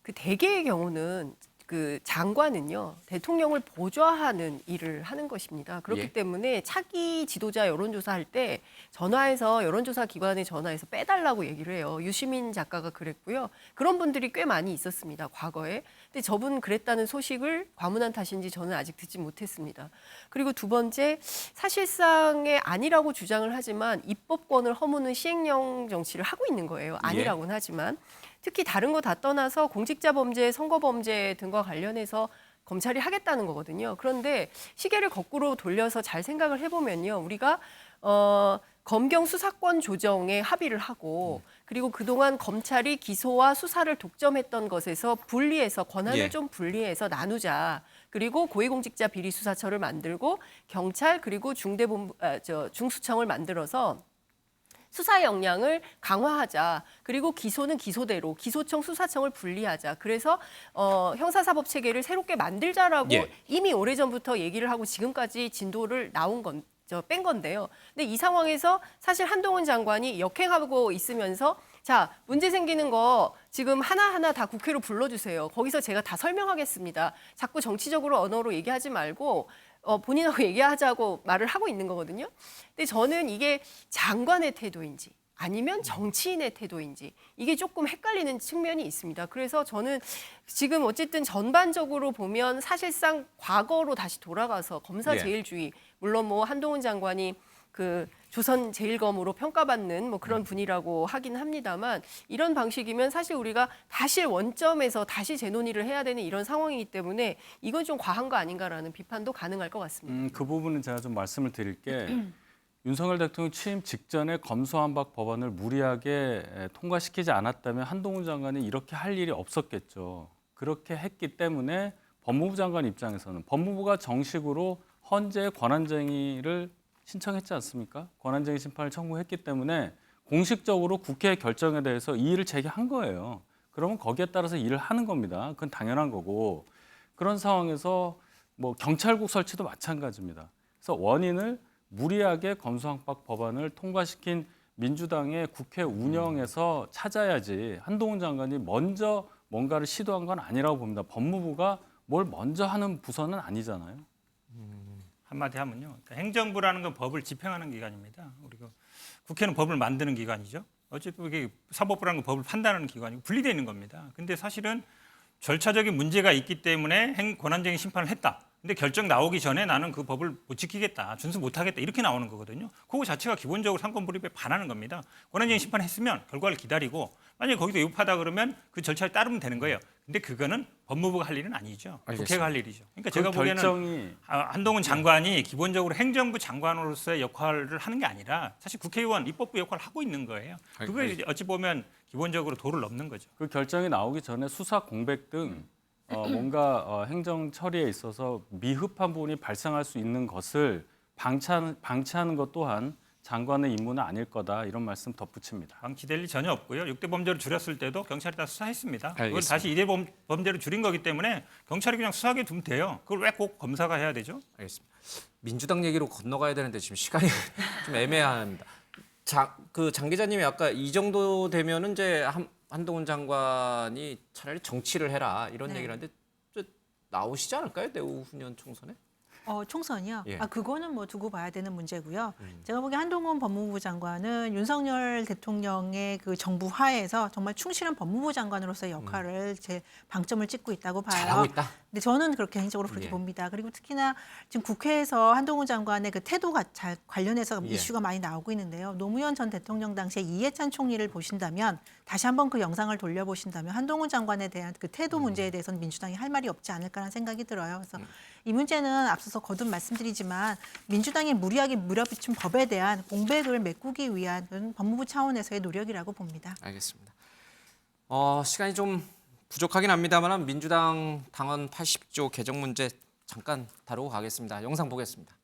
그 대개의 경우는 그 장관은요 대통령을 보좌하는 일을 하는 것입니다. 그렇기 예. 때문에 차기 지도자 여론조사할 때 전화해서 여론조사 기관에 전화해서 빼달라고 얘기를 해요. 유시민 작가가 그랬고요. 그런 분들이 꽤 많이 있었습니다. 과거에. 근데 저분 그랬다는 소식을 과문한 탓인지 저는 아직 듣지 못했습니다. 그리고 두 번째, 사실상의 아니라고 주장을 하지만 입법권을 허무는 시행령 정치를 하고 있는 거예요. 아니라고는 하지만. 특히 다른 거 다 떠나서 공직자 범죄, 선거 범죄 등과 관련해서 검찰이 하겠다는 거거든요. 그런데 시계를 거꾸로 돌려서 잘 생각을 해보면요. 우리가 검경 수사권 조정에 합의를 하고, 그리고 그동안 검찰이 기소와 수사를 독점했던 것에서 분리해서 권한을 예. 좀 분리해서 나누자. 그리고 고위공직자 비리수사처를 만들고 경찰 그리고 중수청을 만들어서 수사 역량을 강화하자. 그리고 기소는 기소대로, 기소청, 수사청을 분리하자. 그래서 형사사법 체계를 새롭게 만들자라고 예. 이미 오래전부터 얘기를 하고 지금까지 진도를 뺀 건데요. 근데 이 상황에서 사실 한동훈 장관이 역행하고 있으면서 자, 문제 생기는 거 지금 하나하나 다 국회로 불러주세요. 거기서 제가 다 설명하겠습니다. 자꾸 정치적으로 언어로 얘기하지 말고 본인하고 얘기하자고 말을 하고 있는 거거든요. 근데 저는 이게 장관의 태도인지 아니면 정치인의 태도인지 이게 조금 헷갈리는 측면이 있습니다. 그래서 저는 지금 어쨌든 전반적으로 보면 사실상 과거로 다시 돌아가서 검사 예. 제일주의, 물론 뭐 한동훈 장관이 그 조선 제일검으로 평가받는 뭐 그런 분이라고 하긴 합니다만, 이런 방식이면 사실 우리가 다시 원점에서 다시 재논의를 해야 되는 이런 상황이기 때문에 이건 좀 과한 거 아닌가라는 비판도 가능할 것 같습니다. 그 부분은 제가 좀 말씀을 드릴게. 윤석열 대통령 취임 직전에 검수완박 법안을 무리하게 통과시키지 않았다면 한동훈 장관이 이렇게 할 일이 없었겠죠. 그렇게 했기 때문에 법무부 장관 입장에서는 법무부가 정식으로 헌재 권한쟁의를 신청했지 않습니까? 권한쟁의 심판을 청구했기 때문에 공식적으로 국회 결정에 대해서 이의를 제기한 거예요. 그러면 거기에 따라서 일을 하는 겁니다. 그건 당연한 거고, 그런 상황에서 뭐 경찰국 설치도 마찬가지입니다. 그래서 원인을 무리하게 검수완박 법안을 통과시킨 민주당의 국회 운영에서 찾아야지 한동훈 장관이 먼저 뭔가를 시도한 건 아니라고 봅니다. 법무부가 뭘 먼저 하는 부서는 아니잖아요. 한마디 하면요. 그러니까 행정부라는 건 법을 집행하는 기관입니다. 그리고 국회는 법을 만드는 기관이죠. 어쨌든 이게 사법부라는 건 법을 판단하는 기관이고 분리되어 있는 겁니다. 근데 사실은 절차적인 문제가 있기 때문에 권한쟁의 심판을 했다. 근데 결정 나오기 전에 나는 그 법을 못 지키겠다, 준수 못 하겠다 이렇게 나오는 거거든요. 그거 자체가 기본적으로 상권 불입에 반하는 겁니다. 권한쟁의 심판했으면 결과를 기다리고 만약에 거기서 위법하다 그러면 그 절차에 따르면 되는 거예요. 근데 그거는 법무부가 할 일은 아니죠. 알겠습니다. 국회가 할 일이죠. 그러니까 그 제가 보기에는 결정이 한동훈 장관이 기본적으로 행정부 장관으로서의 역할을 하는 게 아니라 사실 국회의원 입법부 역할을 하고 있는 거예요. 그게 어찌 보면 기본적으로 도를 넘는 거죠. 그 결정이 나오기 전에 수사 공백 등 뭔가 행정 처리에 있어서 미흡한 부분이 발생할 수 있는 것을 방치하는 것 또한 장관의 임무는 아닐 거다 이런 말씀 덧붙입니다. 방치될 일 전혀 없고요. 6대 범죄를 줄였을 때도 경찰이 다 수사했습니다. 그걸 알겠습니다. 다시 2대 범죄를 줄인 거기 때문에 경찰이 그냥 수사하게 두면 돼요. 그걸 왜 꼭 검사가 해야 되죠? 알겠습니다. 민주당 얘기로 건너가야 되는데 지금 시간이 좀 애매합니다. 장 기자님이 아까 이 정도 되면은 이제 한동훈 장관이 차라리 정치를 해라 이런 얘기를 하는데 나오시지 않을까요? 내후년 총선에? 총선이요? 예. 그거는 뭐 두고 봐야 되는 문제고요. 제가 보기에 한동훈 법무부 장관은 윤석열 대통령의 그 정부 하에서 정말 충실한 법무부 장관으로서의 역할을 제 방점을 찍고 있다고 봐요. 잘하고 있다. 근데 저는 그렇게 개인적으로 그렇게 봅니다. 그리고 특히나 지금 국회에서 한동훈 장관의 그 태도가 잘 관련해서 이슈가 많이 나오고 있는데요. 노무현 전 대통령 당시에 이해찬 총리를 보신다면 다시 한번 그 영상을 돌려보신다면 한동훈 장관에 대한 그 태도 문제에 대해서는 민주당이 할 말이 없지 않을까라는 생각이 들어요. 그래서 이 문제는 앞서서 거듭 말씀드리지만 민주당이 무리하게 물어붙인 법에 대한 공백을 메꾸기 위한 법무부 차원에서의 노력이라고 봅니다. 알겠습니다. 시간이 좀 부족하긴 합니다만 민주당 당헌 80조 개정 문제 잠깐 다루고 가겠습니다. 영상 보겠습니다.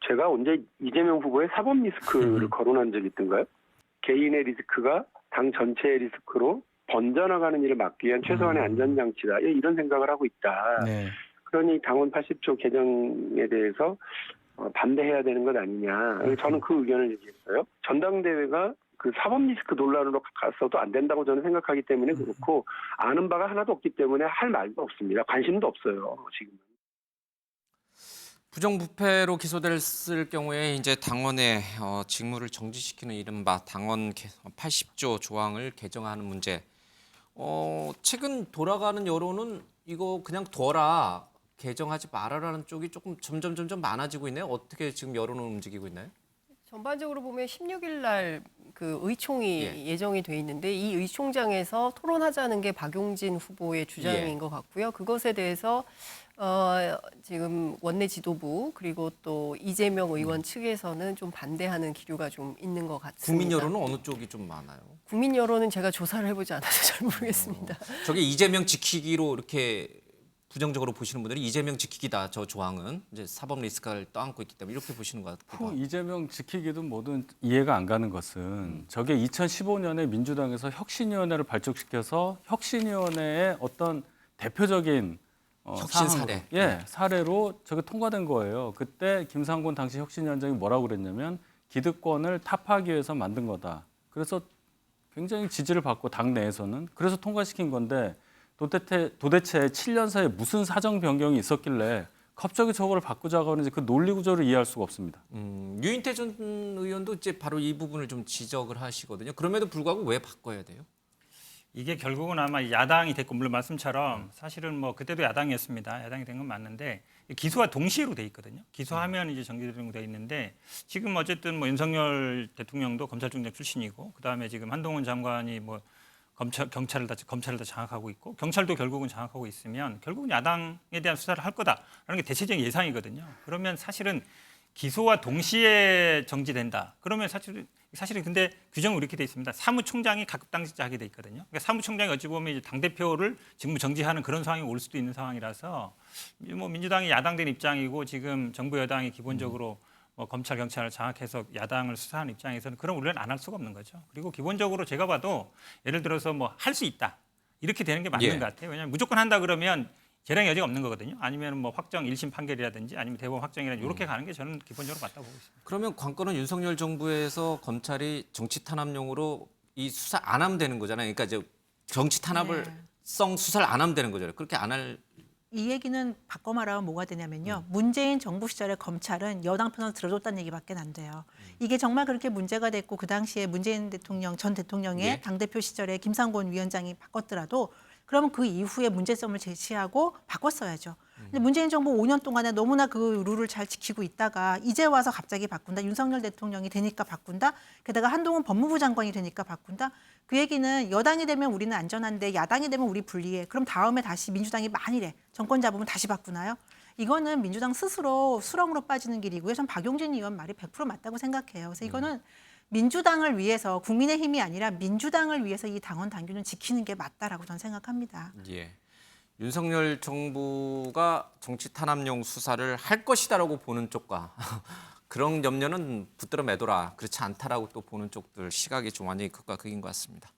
제가 언제 이재명 후보의 사법 리스크를 거론한 적이 있던가요? 개인의 리스크가 당 전체의 리스크로 번져나가는 일을 막기 위한 최소한의 안전장치다. 이런 생각을 하고 있다. 네. 그러니 당헌 80조 개정에 대해서 반대해야 되는 것 아니냐. 저는 그 의견을 얘기했어요. 전당대회가 그 사법 리스크 논란으로 갔어도 안 된다고 저는 생각하기 때문에 그렇고 아는 바가 하나도 없기 때문에 할 말도 없습니다. 관심도 없어요. 지금은. 부정부패로 기소됐을 경우에 이제 당원의 직무를 정지시키는 이른바 당원 80조 조항을 개정하는 문제. 최근 돌아가는 여론은 이거 그냥 둬라, 개정하지 말아라는 쪽이 조금 점점 많아지고 있네요. 어떻게 지금 여론은 움직이고 있나요? 전반적으로 보면 16일 날 그 의총이 예정이 돼 있는데 이 의총장에서 토론하자는 게 박용진 후보의 주장인 것 같고요. 그것에 대해서 지금 원내 지도부 그리고 또 이재명 의원 측에서는 좀 반대하는 기류가 좀 있는 것 같습니다. 국민 여론은 어느 쪽이 좀 많아요? 국민 여론은 제가 조사를 해보지 않아서 잘 모르겠습니다. 저게 이재명 지키기로 이렇게 부정적으로 보시는 분들이 이재명 지키기다. 저 조항은 이제 사법 리스크를 떠안고 있기 때문에 이렇게 보시는 것 같아요. 이재명 지키기도 뭐든 이해가 안 가는 것은 저게 2015년에 민주당에서 혁신위원회를 발족시켜서 혁신위원회의 어떤 대표적인 혁신 사례. 사례로 저게 통과된 거예요. 그때 김상곤 당시 혁신위원장이 뭐라고 그랬냐면 기득권을 타파하기 위해서 만든 거다. 그래서 굉장히 지지를 받고 당 내에서는 그래서 통과시킨 건데 도대체 7년 사이에 무슨 사정 변경이 있었길래 갑자기 저거를 바꾸자고 하는지 그 논리 구조를 이해할 수가 없습니다. 유인태 전 의원도 이제 바로 이 부분을 좀 지적을 하시거든요. 그럼에도 불구하고 왜 바꿔야 돼요? 이게 결국은 아마 야당이 됐고 물론 말씀처럼 사실은 뭐 그때도 야당이었습니다. 야당이 된 건 맞는데 기소와 동시에로 돼 있거든요. 기소하면 이제 정지되는 돼 있는데 지금 어쨌든 뭐 윤석열 대통령도 검찰총장 출신이고 그다음에 지금 한동훈 장관이 뭐 검찰을 다 장악하고 있고 경찰도 결국은 장악하고 있으면 결국은 야당에 대한 수사를 할 거다라는 게 대체적인 예상이거든요. 그러면 사실은 기소와 동시에 정지된다. 그러면 사실은 근데 규정은 이렇게 돼 있습니다. 사무총장이 각급 당직자하게 돼 있거든요. 그러니까 사무총장이 어찌 보면 이제 당대표를 직무 정지하는 그런 상황이 올 수도 있는 상황이라서 뭐 민주당이 야당된 입장이고 지금 정부 여당이 기본적으로 뭐 검찰 경찰을 장악해서 야당을 수사하는 입장에서는 그런 우려는 안 할 수가 없는 거죠. 그리고 기본적으로 제가 봐도 예를 들어서 뭐 할 수 있다. 이렇게 되는 게 맞는 예. 것 같아요. 왜냐하면 무조건 한다 그러면 재량의 여지가 없는 거거든요. 아니면 뭐 확정 1심 판결이라든지 아니면 대법원 확정이라든지 이렇게 가는 게 저는 기본적으로 맞다고 보고 있습니다. 그러면 관건은 윤석열 정부에서 검찰이 정치 탄압용으로 이 수사 안 하면 되는 거잖아요. 그러니까 이제 정치 탄압을 성 수사를 안 하면 되는 거잖아요. 그렇게 안 할 이 얘기는 바꿔 말하면 뭐가 되냐면요. 문재인 정부 시절에 검찰은 여당 편을 들어줬다는 얘기밖에 안 돼요. 이게 정말 그렇게 문제가 됐고 그 당시에 문재인 대통령 전 대통령의 예. 당대표 시절에 김상곤 위원장이 바꿨더라도 그러면 그 이후에 문제점을 제시하고 바꿨어야죠. 근데 문재인 정부 5년 동안에 너무나 그 룰을 잘 지키고 있다가 이제 와서 갑자기 바꾼다. 윤석열 대통령이 되니까 바꾼다. 게다가 한동훈 법무부 장관이 되니까 바꾼다. 그 얘기는 여당이 되면 우리는 안전한데 야당이 되면 우리 불리해. 그럼 다음에 다시 민주당이 만일에 정권 잡으면 다시 바꾸나요? 이거는 민주당 스스로 수렁으로 빠지는 길이고요. 전 박용진 의원 말이 100% 맞다고 생각해요. 그래서 이거는 민주당을 위해서 국민의힘이 아니라 민주당을 위해서 이 당원 당규는 지키는 게 맞다라고 저는 생각합니다. 예. 윤석열 정부가 정치 탄압용 수사를 할 것이다라고 보는 쪽과 그런 염려는 붙들어 매둬라. 그렇지 않다라고 또 보는 쪽들 시각이 좀 완전히 극과 극인 것 같습니다.